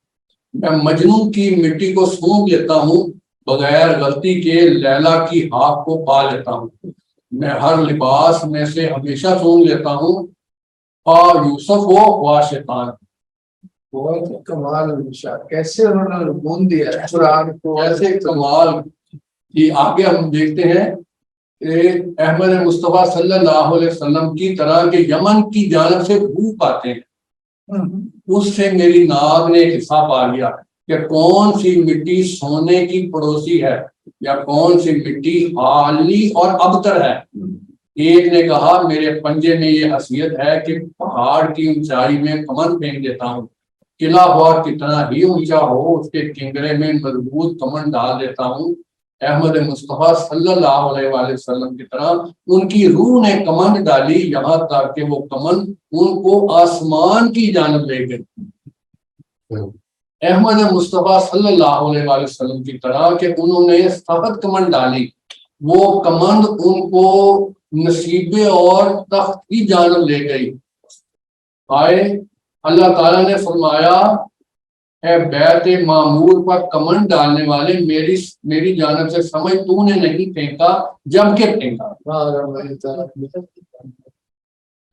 میں مجنون کی مٹی کو سونگ لیتا ہوں، بغیر غلطی کے لیلا کی ہاک کو پا لیتا ہوں. میں ہر لباس میں سے ہمیشہ سونگ لیتا ہوں، اور یوسف ہو شیطان.
بہت کمال کیسے انہوں نے بون دیا قرآن کو،
ایسے کمال. جی آگے ہم دیکھتے ہیں احمد مصطفیٰ صلی اللہ علیہ وسلم کی طرح کے یمن کی جانب سے بھوک آتے ہیں. اس سے میری ناک نے حصہ پا لیا کہ کون سی مٹی سونے کی پڑوسی ہے یا کون سی مٹی حالی اور ابتر ہے. ایک نے کہا میرے پنجے میں یہ حیثیت ہے کہ پہاڑ کی اونچائی میں کمند پھینک دیتا ہوں، قلعہ ہوا کتنا ہی اونچا ہو اس کے کنگرے میں مضبوط کمند ڈال دیتا ہوں. احمد مصطفیٰ صلی اللہ علیہ وآلہ وسلم کی طرح ان کی روح نے کمند ڈالی، یہاں تک کہ وہ کمند ان کو آسمان کی جانب لے گئی. احمد مصطفیٰ صلی اللہ علیہ وآلہ وسلم کی طرح کہ انہوں نے سخت کمند ڈالی، وہ کمند ان کو نصیبے اور تخت کی جانب لے گئی. آئے اللہ تعالیٰ نے فرمایا اے بیت معمور پر کمند ڈالنے والے، میری جانب سے سمجھ تو نے نہیں پھینکا جبکہ پھینکا.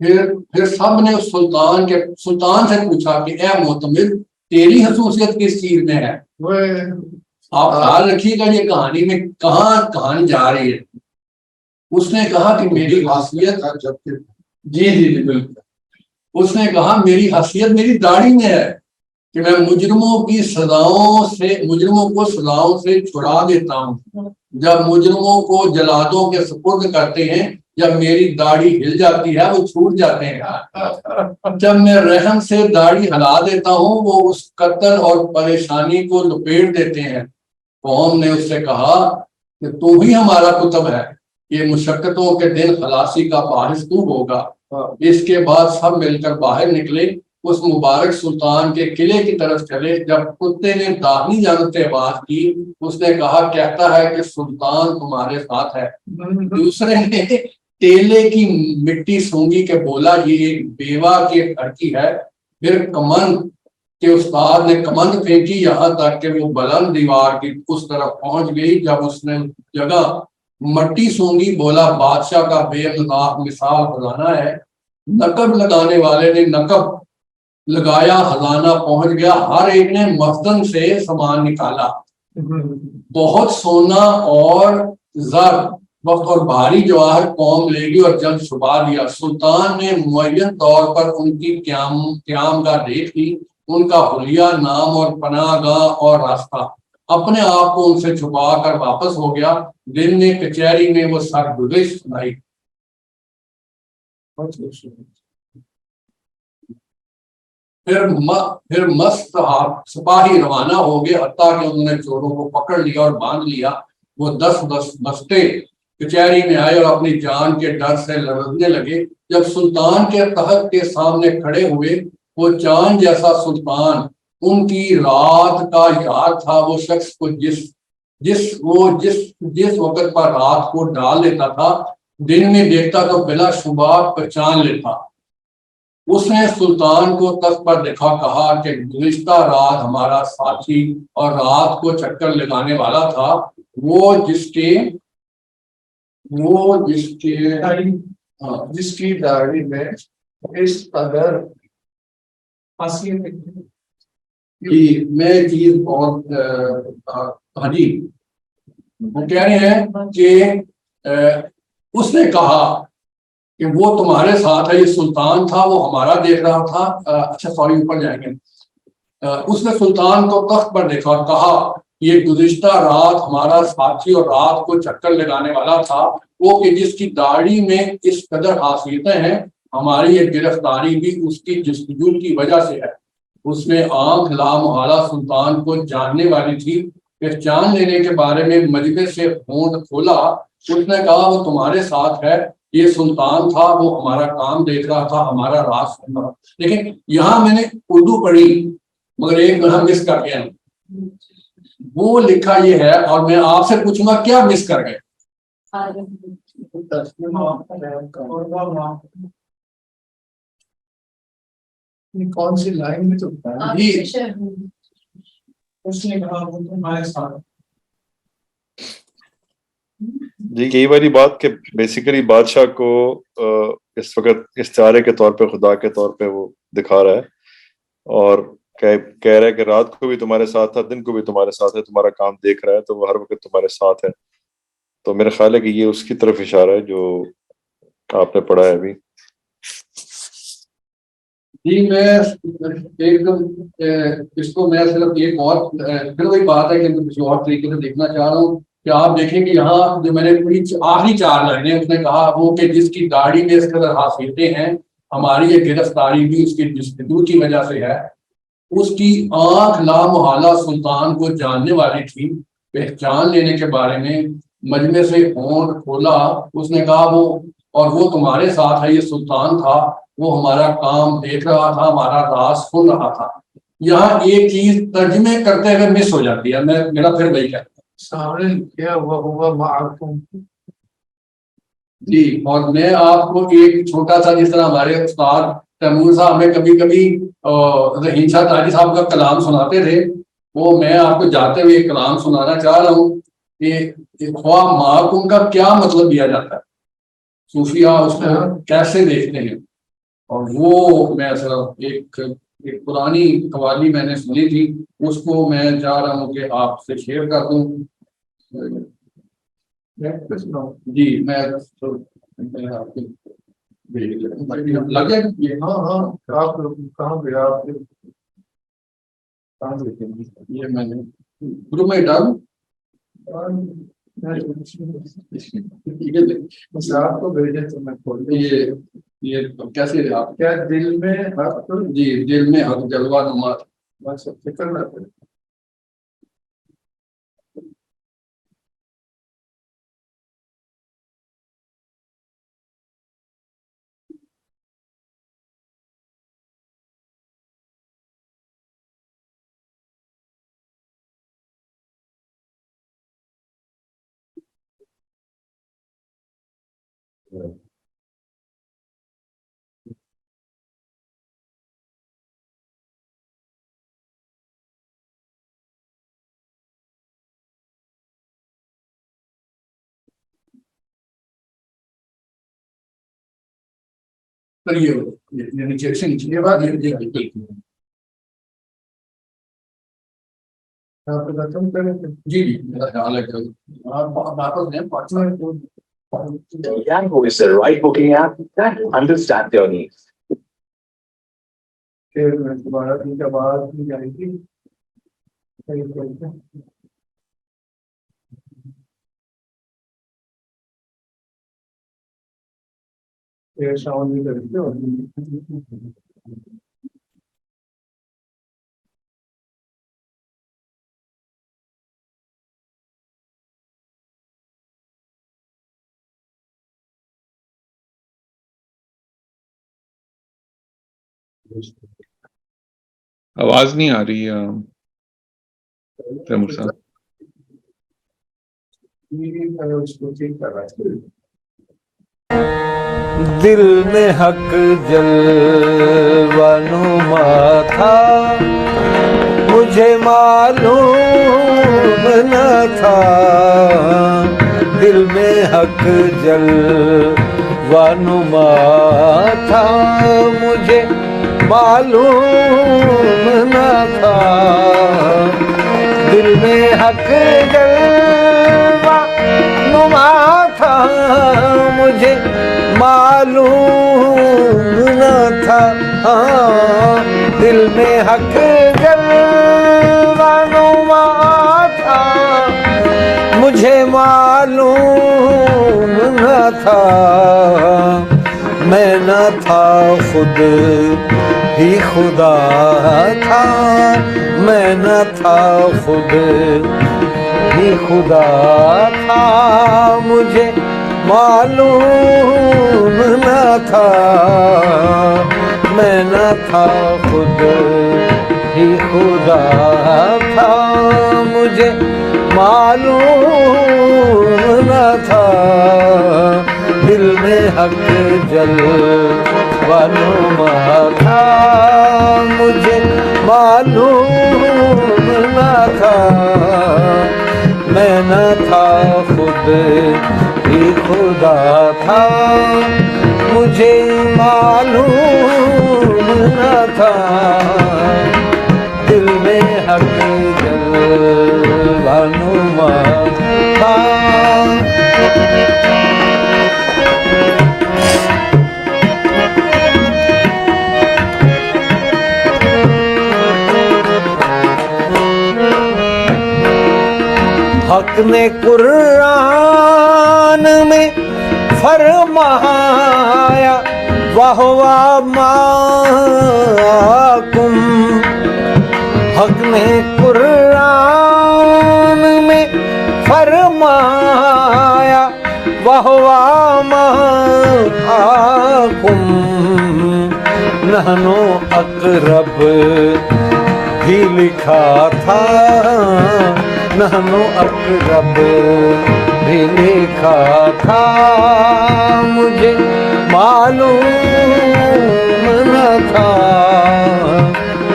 پھر سب نے سلطان سے پوچھا کہ اے معتمر تیری خصوصیت کس چیز میں ہے؟ آپ خیال رکھیے گا یہ کہانی میں کہاں کہانی جا رہی ہے. اس نے کہا کہ میری حیثیت
جبکہ
جی جی جی بالکل. اس نے کہا میری حیثیت میری داڑھی میں ہے کہ میں مجرموں کو سزاؤں سے چھڑا دیتا ہوں. جب مجرموں کو جلادوں کے سپرد کرتے ہیں, جب میری داڑھی ہل جاتی ہے وہ چھوٹ جاتے ہیں. جب میں رحم سے داڑھی ہلا دیتا ہوں وہ اس قتل اور پریشانی کو لپیٹ دیتے ہیں. قوم نے اس سے کہا کہ تو ہی ہمارا کتب ہے, یہ مشقتوں کے دن خلاصی کا باعث تو ہوگا. اس کے بعد سب مل کر باہر نکلے, اس مبارک سلطان کے قلعے کی طرف چلے. جب کتے نے داہنی جانب سے آواز کی, اس نے کہا کہتا ہے کہ سلطان تمہارے ساتھ ہے. دوسرے نے تیلے کی مٹی سونگی کے بولا یہ ایک بیوہ کے گھر کی ہے. پھر کمند کے استاد نے کمند پھینکی یہاں تک کہ وہ بلند دیوار کی اس طرف پہنچ گئی. جب اس نے جگہ مٹی سونگی بولا بادشاہ کا بے مثال خزانہ ہے. نقب لگانے والے نے نقب لگایا, خزانہ پہنچ گیا. ہر ایک نے مخزن سے سامان نکالا, بہت سونا اور زر اور بھاری جواہر قوم لے گی اور جلد چھپا دیا. سلطان نے معین طور پر ان کی قیام گاہ دیکھ لی, ان کا حلیہ, نام اور پناہ گاہ اور راستہ. اپنے آپ کو ان سے چھپا کر واپس ہو گیا. دن نے کچہری میں وہ سرگزشت سنائی. پھر مست سپاہی روانہ ہو گئے حتیٰ کہ انہوں نے چوروں کو پکڑ لیا اور باندھ لیا. وہ 10 بستے کچہری میں آئے اور اپنی جان کے ڈر سے لرزنے لگے. جب سلطان کے تخت کے سامنے کھڑے ہوئے, وہ چاند جیسا سلطان ان کی رات کا یار تھا. وہ شخص کو جس وقت پر رات کو ڈال لیتا تھا دن میں دیکھتا تو بلا شبہ پہچان لیتا. اس نے سلطان کو تخت پر دیکھا, کہا کہ گزشتہ رات ہمارا ساتھی اور رات کو چکر لگانے والا تھا, وہ جس
کی داڑھی میں اس قدر
میں چیز بہت جی وہ کہہ رہے ہیں کہ اس نے کہا کہ وہ تمہارے ساتھ ہے. یہ سلطان تھا, وہ ہمارا دیکھ رہا تھا. اچھا سوری اوپر جائیں گے. اس نے سلطان کو تخت پر دیکھا, کہا یہ گزشتہ رات ہمارا ساتھی اور رات کو چکر لگانے والا تھا, وہ کہ جس کی داڑھی میں اس قدر خاصیتیں ہیں. ہماری یہ گرفتاری بھی اس کی جستجو کی وجہ سے ہے. اس میں آنکھ لامحالہ سلطان کو جاننے والی تھی. پہچان لینے کے بارے میں مجلس سے ہونٹ کھولا. اس نے کہا وہ تمہارے ساتھ ہے, یہ سلطان تھا, وہ ہمارا کام دیکھ رہا تھا, ہمارا راز سن رہا. لیکن یہاں میں نے اردو پڑھی مگر ایک میں مس کر گیا. وہ لکھا یہ ہے اور میں آپ سے پوچھوں گا کیا مس کر گئے؟
کون سی لائن میں تو
جی
اس نے کہا وہ تمہارے ساتھ.
جی یہی والی بات کہ بیسیکلی بادشاہ کو اس وقت استعارے کے طور پہ خدا کے طور پہ وہ دکھا رہا ہے اور کہہ رہا ہے کہ رات کو بھی تمہارے ساتھ تھا, دن کو بھی تمہارے ساتھ ہے, تمہارا کام دیکھ رہا ہے, تو وہ ہر وقت تمہارے ساتھ ہے. تو میرا خیال ہے کہ یہ اس کی طرف اشارہ ہے جو آپ نے پڑھا ہے ابھی.
جی میں ایک دم اس کو میں صرف ایک اور پھر وہی بات ہے کہ میں کسی اور طریقے سے دیکھنا چاہ رہا ہوں کہ آپ دیکھیں کہ یہاں جو میں نے آخری 4 لائنیں اس نے کہا وہ کہ جس کی داڑھی میں اس قدر خاصیتیں ہیں, ہماری یہ گرفتاری بھی اس کی جستجو کی وجہ سے ہے. اس کی آنکھ لامحالہ سلطان کو جاننے والی تھی. پہچان لینے کے بارے میں مجمع سے ہونٹ کھولا. اس نے کہا وہ تمہارے ساتھ ہے, یہ سلطان تھا, وہ ہمارا کام دیکھ رہا تھا, ہمارا راز سن رہا تھا. یہاں ایک چیز ترجمے کرتے ہوئے مس ہو جاتی ہے. میرا پھر وہی کہتا ہے
سامنے کیا ہوا معکم.
جی اور میں آپ کو ایک چھوٹا سا, جس طرح ہمارے استاد تیمور صاحب ہمیں کبھی کبھی رحیم شاہ تاجی صاحب کا کلام سناتے تھے, وہ میں آپ کو جاتے ہوئے ایک کلام سنانا چاہ رہا ہوں کہ خواہ معکم کا کیا مطلب دیا جاتا ہے, صوفیہ اس کو کیسے دیکھتے ہیں. اور وہ میں صرف ایک ایک پرانی قوالی میں نے سنی تھی، اس کو میں چاہ رہا ہوں کہ آپ سے شیئر کر دوں. جی میں آپ کو لگے.
ہاں ہاں آپ کہاں پہ آپ
یہ میں نے گروپ میں ڈالوں.
آپ کو بھیجے تو میں کھول دوں.
یہ کیسے آپ
کیا دل میں حق
جی دل میں حق جلوہ نما.
بس فکر نہ کریں.
یہ بات
آپ ختم کریں گے.
جی جی میرا خیال ہے کہ آپ واپس دیں پارٹنر کو.
Yango is the right booking app that understands your needs.
پھر میں دوبارہ دن کے بعد بھی جائے گی. پھر شام بھی کرتے ہو.
آواز نہیں آ رہی ہے تیمور صاحب.
اس کو ٹھیک کر رہا ہے.
دل میں حق جلوہ نما تھا، مجھے معلوم نہ تھا. دل میں حق جلوہ نما تھا، مجھے معلوم نہ تھا. دل میں حق جلوہ نما تھا، مجھے معلوم نہ تھا. دل میں حق جلوہ نما تھا، مجھے معلوم نہ تھا. میں نہ تھا خود ہی خدا تھا، میں نہ تھا خود ہی خدا تھا. مجھے معلوم نہ تھا، میں نہ تھا خود ہی خدا تھا. مجھے معلوم نہ تھا. دل میں حق جلوہ نما تھا، مجھے معلوم نہ تھا. میں نہ تھا خود ہی خدا تھا، مجھے معلوم نہ تھا. دل میں حق جلوہ نما تھا. حق نے قرآن میں فرمایا وَهُوَ مَعَكُمْ. حق نے قرآن میں فرمایا وَهُوَ مَعَكُمْ. نحن اقرب بھی لکھا تھا، نحن اقرب بھی لکھا تھا. مجھے معلوم نہ تھا،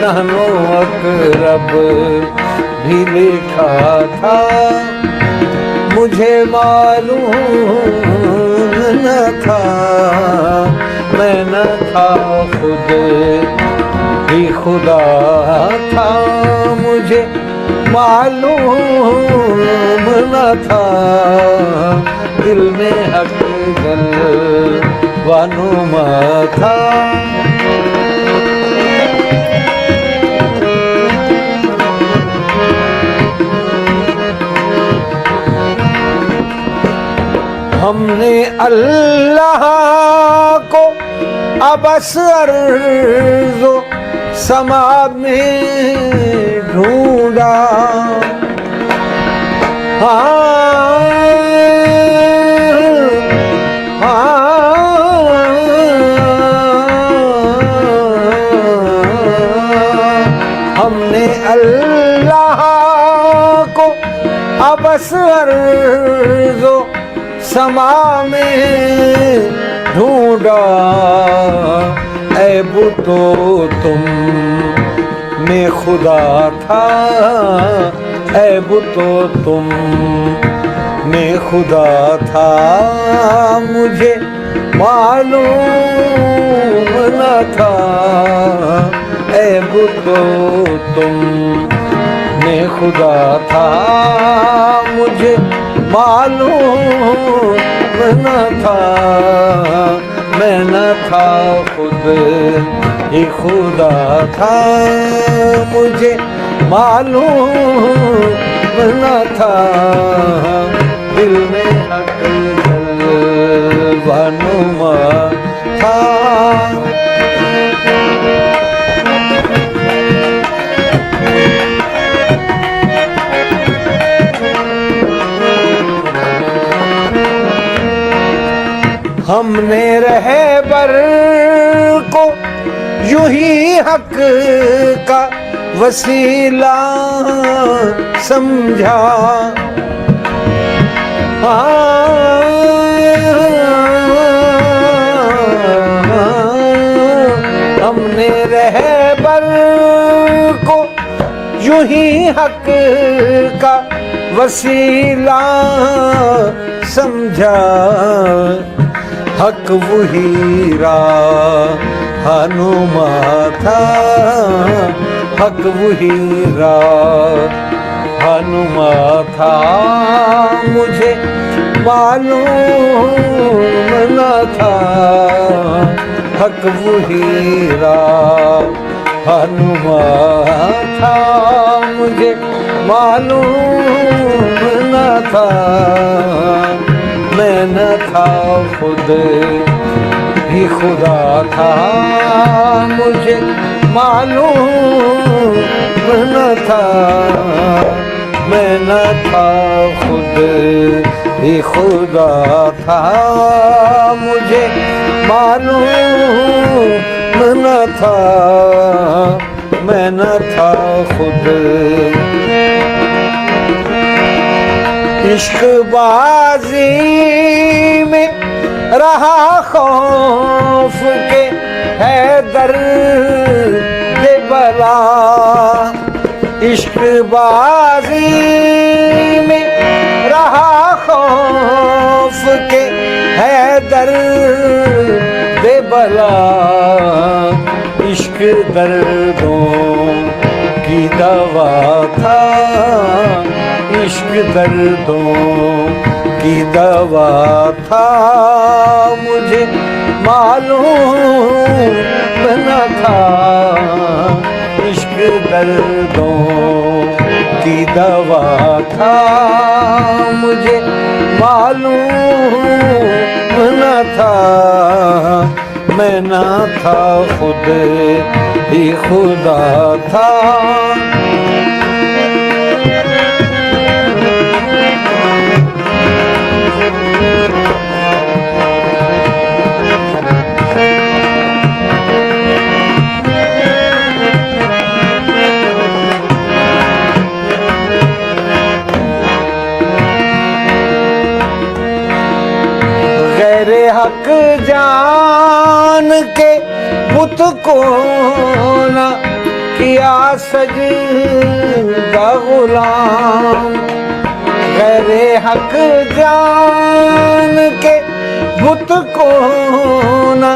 نحن اقرب بھی لکھا تھا. مجھے معلوم نہ تھا، میں نہ تھا خود ہی خدا تھا مجھے معلوم نہ تھا دل میں حق جلوہ نما تھا ہم نے اللہ کو ابس ارض و سما میں ڈھونڈا ہم نے اللہ کو ابس ارض و سما میں ڈھونڈا عیب تو تم میں خدا تھا عیب تو تم میں خدا تھا مجھے معلوم نہ تھا عیب تو تم میں خدا تھا مجھے معلوم نہ تھا میں نہ تھا خود ہی خدا تھا مجھے معلوم نہ تھا دل میں حق جلوہ نما تھا ہم نے رہبر کو یوں ہی حق کا وسیلہ سمجھا ہم نے رہبر کو یوں ہی حق کا وسیلہ سمجھا حق وہی رہنما تھا حق وہی رہنما تھا مجھے معلوم نہ تھا حق وہی رہنما تھا مجھے معلوم نہ تھا میں نہ تھا خود ہی خدا تھا مجھے معلوم نہ تھا میں نہ تھا خود ہی خدا تھا مجھے معلوم نہ تھا میں نہ تھا خود عشق بازی میں رہا خوف کے ہے درد بلا عشق بازی میں رہا خوف کے ہے درد بلا عشق دردوں کی دوا تھا عشق دردوں کی دوا تھا مجھے معلوم نہ تھا عشق دردوں کی دوا تھا مجھے معلوم نہ تھا میں نہ تھا خود ہی خدا تھا حق جان کے بت کو نہ کیا سجدہ غلام غیر حق جان کے بت کو نہ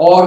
اور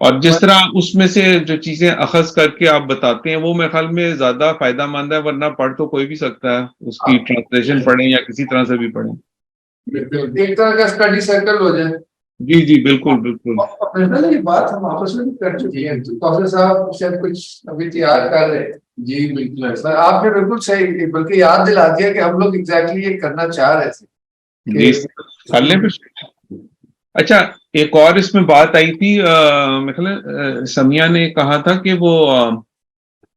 اور جس طرح اس میں سے جو چیزیں اخذ کر کے آپ بتاتے ہیں وہ میرے خیال میں زیادہ فائدہ مند ہے، ورنہ پڑھ تو کوئی بھی سکتا ہے، اس کی ٹرانسلیشن پڑھیں یا کسی طرح سے بھی پڑھیں.
ایک طرح کا اسٹڈی سرکل ہو جائے.
جی جی بالکل بالکل.
یہ بات ہم آپس میں بھی کر چکے ہیں. قاصر صاحب شاید کچھ ابھی تیار کر رہے ہیں.
جی بالکل
آپ نے بالکل صحیح بلکہ یاد دلا دیا کہ ہم لوگ ایگزیکٹلی یہ کرنا چاہ رہے تھے.
جی کر لیں پھر. اچھا ایک اور اس میں بات آئی تھی، میرے خیال ہے سمیہ نے کہا تھا کہ وہ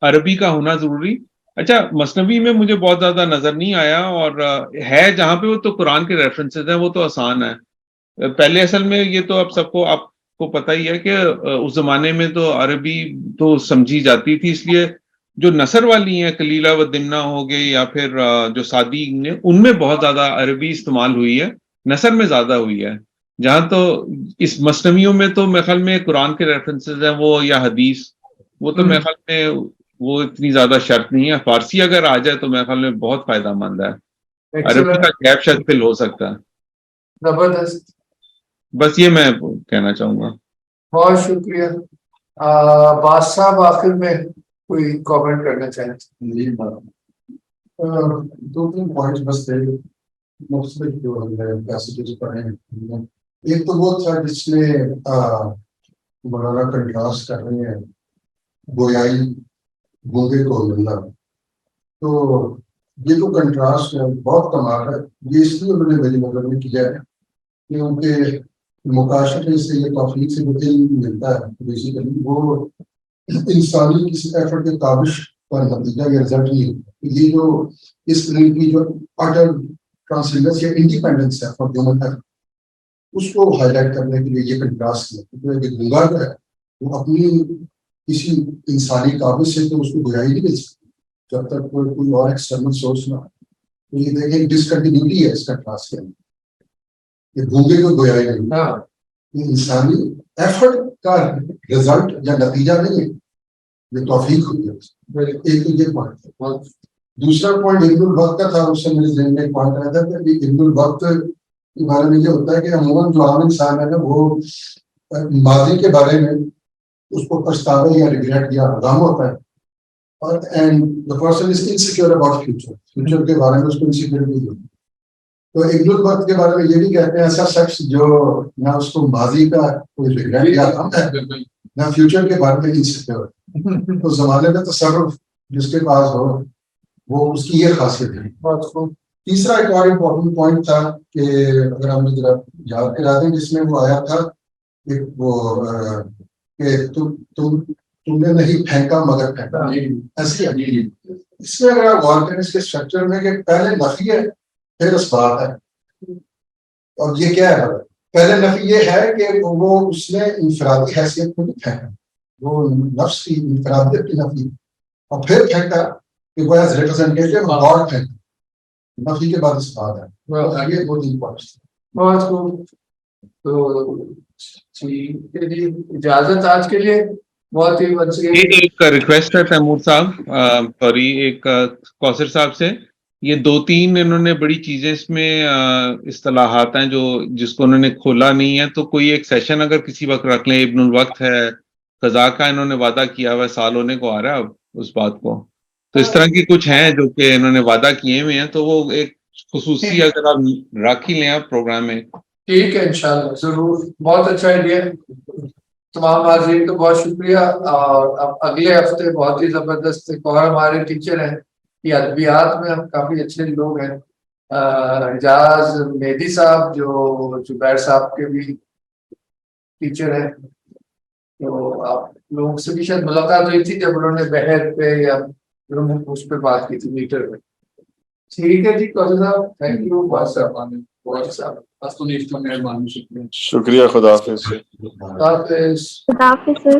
عربی کا ہونا ضروری. اچھا مثنوی میں مجھے بہت زیادہ نظر نہیں آیا، اور ہے جہاں پہ وہ تو قرآن کے ریفرنسز ہیں، وہ تو آسان ہے. پہلے اصل میں یہ تو اب سب کو آپ کو پتہ ہی ہے کہ اس زمانے میں تو عربی تو سمجھی جاتی تھی، اس لیے جو نثر والی ہیں کلیلہ و دمنہ ہو گئے یا پھر جو سادی نے، ان میں بہت زیادہ عربی استعمال ہوئی ہے، نثر میں زیادہ ہوئی ہے. جہاں تو اس مثنویوں میں تو میرے خیال میں قرآن کے ریفرنسز ہیں وہ یا حدیث، وہ تو میرے خیال میں وہ اتنی زیادہ شرط نہیں ہے. فارسی اگر آ جائے تو میرے خیال میں بہت فائدہ مند ہے. عربی کا گیپ شاید فل ہو سکتا ہے.
زبردست.
بس یہ میں کہنا چاہوں گا.
بہت شکریہ. باز صاحب آخر میں کوئی کامنٹ کرنا چاہیں؟
جی دو تین پوائنٹس بس تھے مختلف جو ہم نے پیسیجز پڑھے ہیں. ایک تو وہ تھا جس میں مولانا کنٹراسٹ کر رہے ہیں گویائی گونگے کو ملنا. تو یہ جو کنٹراسٹ ہے بہت کمال ہے. یہ اس لیے انہوں نے میری مدد میں کیا ہے کہ ان کے مکاشفے سے یہ توفیق سے جو علم ملتا ہے بیسیکلی وہ انسانی کسی ایفرٹ کے کاوش کا نتیجہ یا رزلٹ نہیں ہوتا. یہ جو اس فلم کی جو اٹر ٹرانسلنس یا انڈیپینڈنس ہے فار ہیومن ہیلتھ، اس کو ہائی لائٹ کرنے کے لیے یہ کنٹراسٹ کیا. کیونکہ گنگا جو ہے وہ اپنی کسی انسانی کاوش سے تو اس کو گویائی نہیں مل سکتی جب تک کوئی اور ایکسٹرنل سورس نہ ہو. تو یہ دیکھیں ڈسکنٹینیوٹی ہے اس کنٹراسٹ کے اندر. یہ گونگے کو گویائی نہیں، یہ انسانی ایفرٹ کا رزلٹ یا نتیجہ نہیں ہے، یہ توفیق ہوئی ہے. ایک تو یہ پوائنٹ ہے. دوسرا پوائنٹ ابن الوقت کا تھا، اس سے میرے ذہن میں ایک پوائنٹ آیا تھا کہ ابن الوقت کے بارے میں یہ ہوتا ہے کہ عموماً جو عام انسان ہے نا وہ ماضی کے بارے میں اس کو پچھتاوا یا ریگریٹ یا غم ہوتا ہے، اور and the person is insecure about future کے بارے میں اس کو انسیکیورٹی ہوتی ہے. تو ابن الوقت کے بارے میں یہ بھی کہتے ہیں ایسا شخص جو نہ اس کو ماضی کا کوئی ریگریٹ یا غم ہے نہ فیوچر کے بارے میں انسیکیور. تو زمانے میں تصرف جس کے پاس ہو وہ اس کی یہ خاصیت ہے. تیسرا ایک اور امپورٹنٹ پوائنٹ تھا کہ اگر ہم نے ذرا یاد کرا دیں جس میں وہ آیا تھا کہ وہ کہ تم نے نہیں پھینکا مگر پھینکا، ایسی ہے. اس میں اگر آپ غور کریں اس کے اسٹرکچر میں کہ پہلے نفی ہے پھر اس بات ہے. اور یہ کیا ہے؟ پہلے نفی یہ ہے کہ وہ اس نے انفرادی حیثیت کو نہیں پھینکا، وہ نفس کی انفرادیت کی نفی، اور پھر پھینکا کہ وہ ایز ریپرزینٹیٹیو گاڈ پھینکا. نفی کے بعد اس بات ہے. یہ دو تین پوائنٹس.
بہت خوب. تو اجازت آج کے لیے. بہت ہی
ایک ریکویسٹ ہے تیمور صاحب، سوری ایک کوثر صاحب سے. یہ دو تین انہوں نے بڑی چیزیں اس میں اصطلاحات ہیں جو جس کو انہوں نے کھولا نہیں ہے، تو کوئی ایک سیشن اگر کسی وقت رکھ لیں. ابن الوقت ہے، قضا کا انہوں نے وعدہ کیا ہوا ہے، سال ہونے کو آ رہا ہے اب اس بات کو. تو اس طرح کی کچھ ہیں جو کہ انہوں نے وعدہ کیے ہوئے ہیں، تو وہ ایک خصوصی اگر آپ رکھ ہی لیں آپ پروگرام میں.
ٹھیک ہے انشاءاللہ ضرور. بہت اچھا آئیڈیا. تمام حاضرین کو بہت شکریہ. اور اب اگلے ہفتے بہت ہی زبردست ایک اور ہمارے ٹیچر ہیں، یہ ادبیات میں ہم کافی اچھے لوگ ہیں، اعجاز مہدی صاحب جو زبیر صاحب کے بھی ٹیچر ہیں. تو آپ لوگوں سے بھی شاید ملاقات ہوئی تھی جب انہوں نے بحر پہ یا اس پہ بات کی تھی میٹر پہ. ٹھیک ہے جی کوثر صاحب، تھینک یو.
شکریہ. خدا حافظ.
خدا حافظ.
خدا حافظ سر.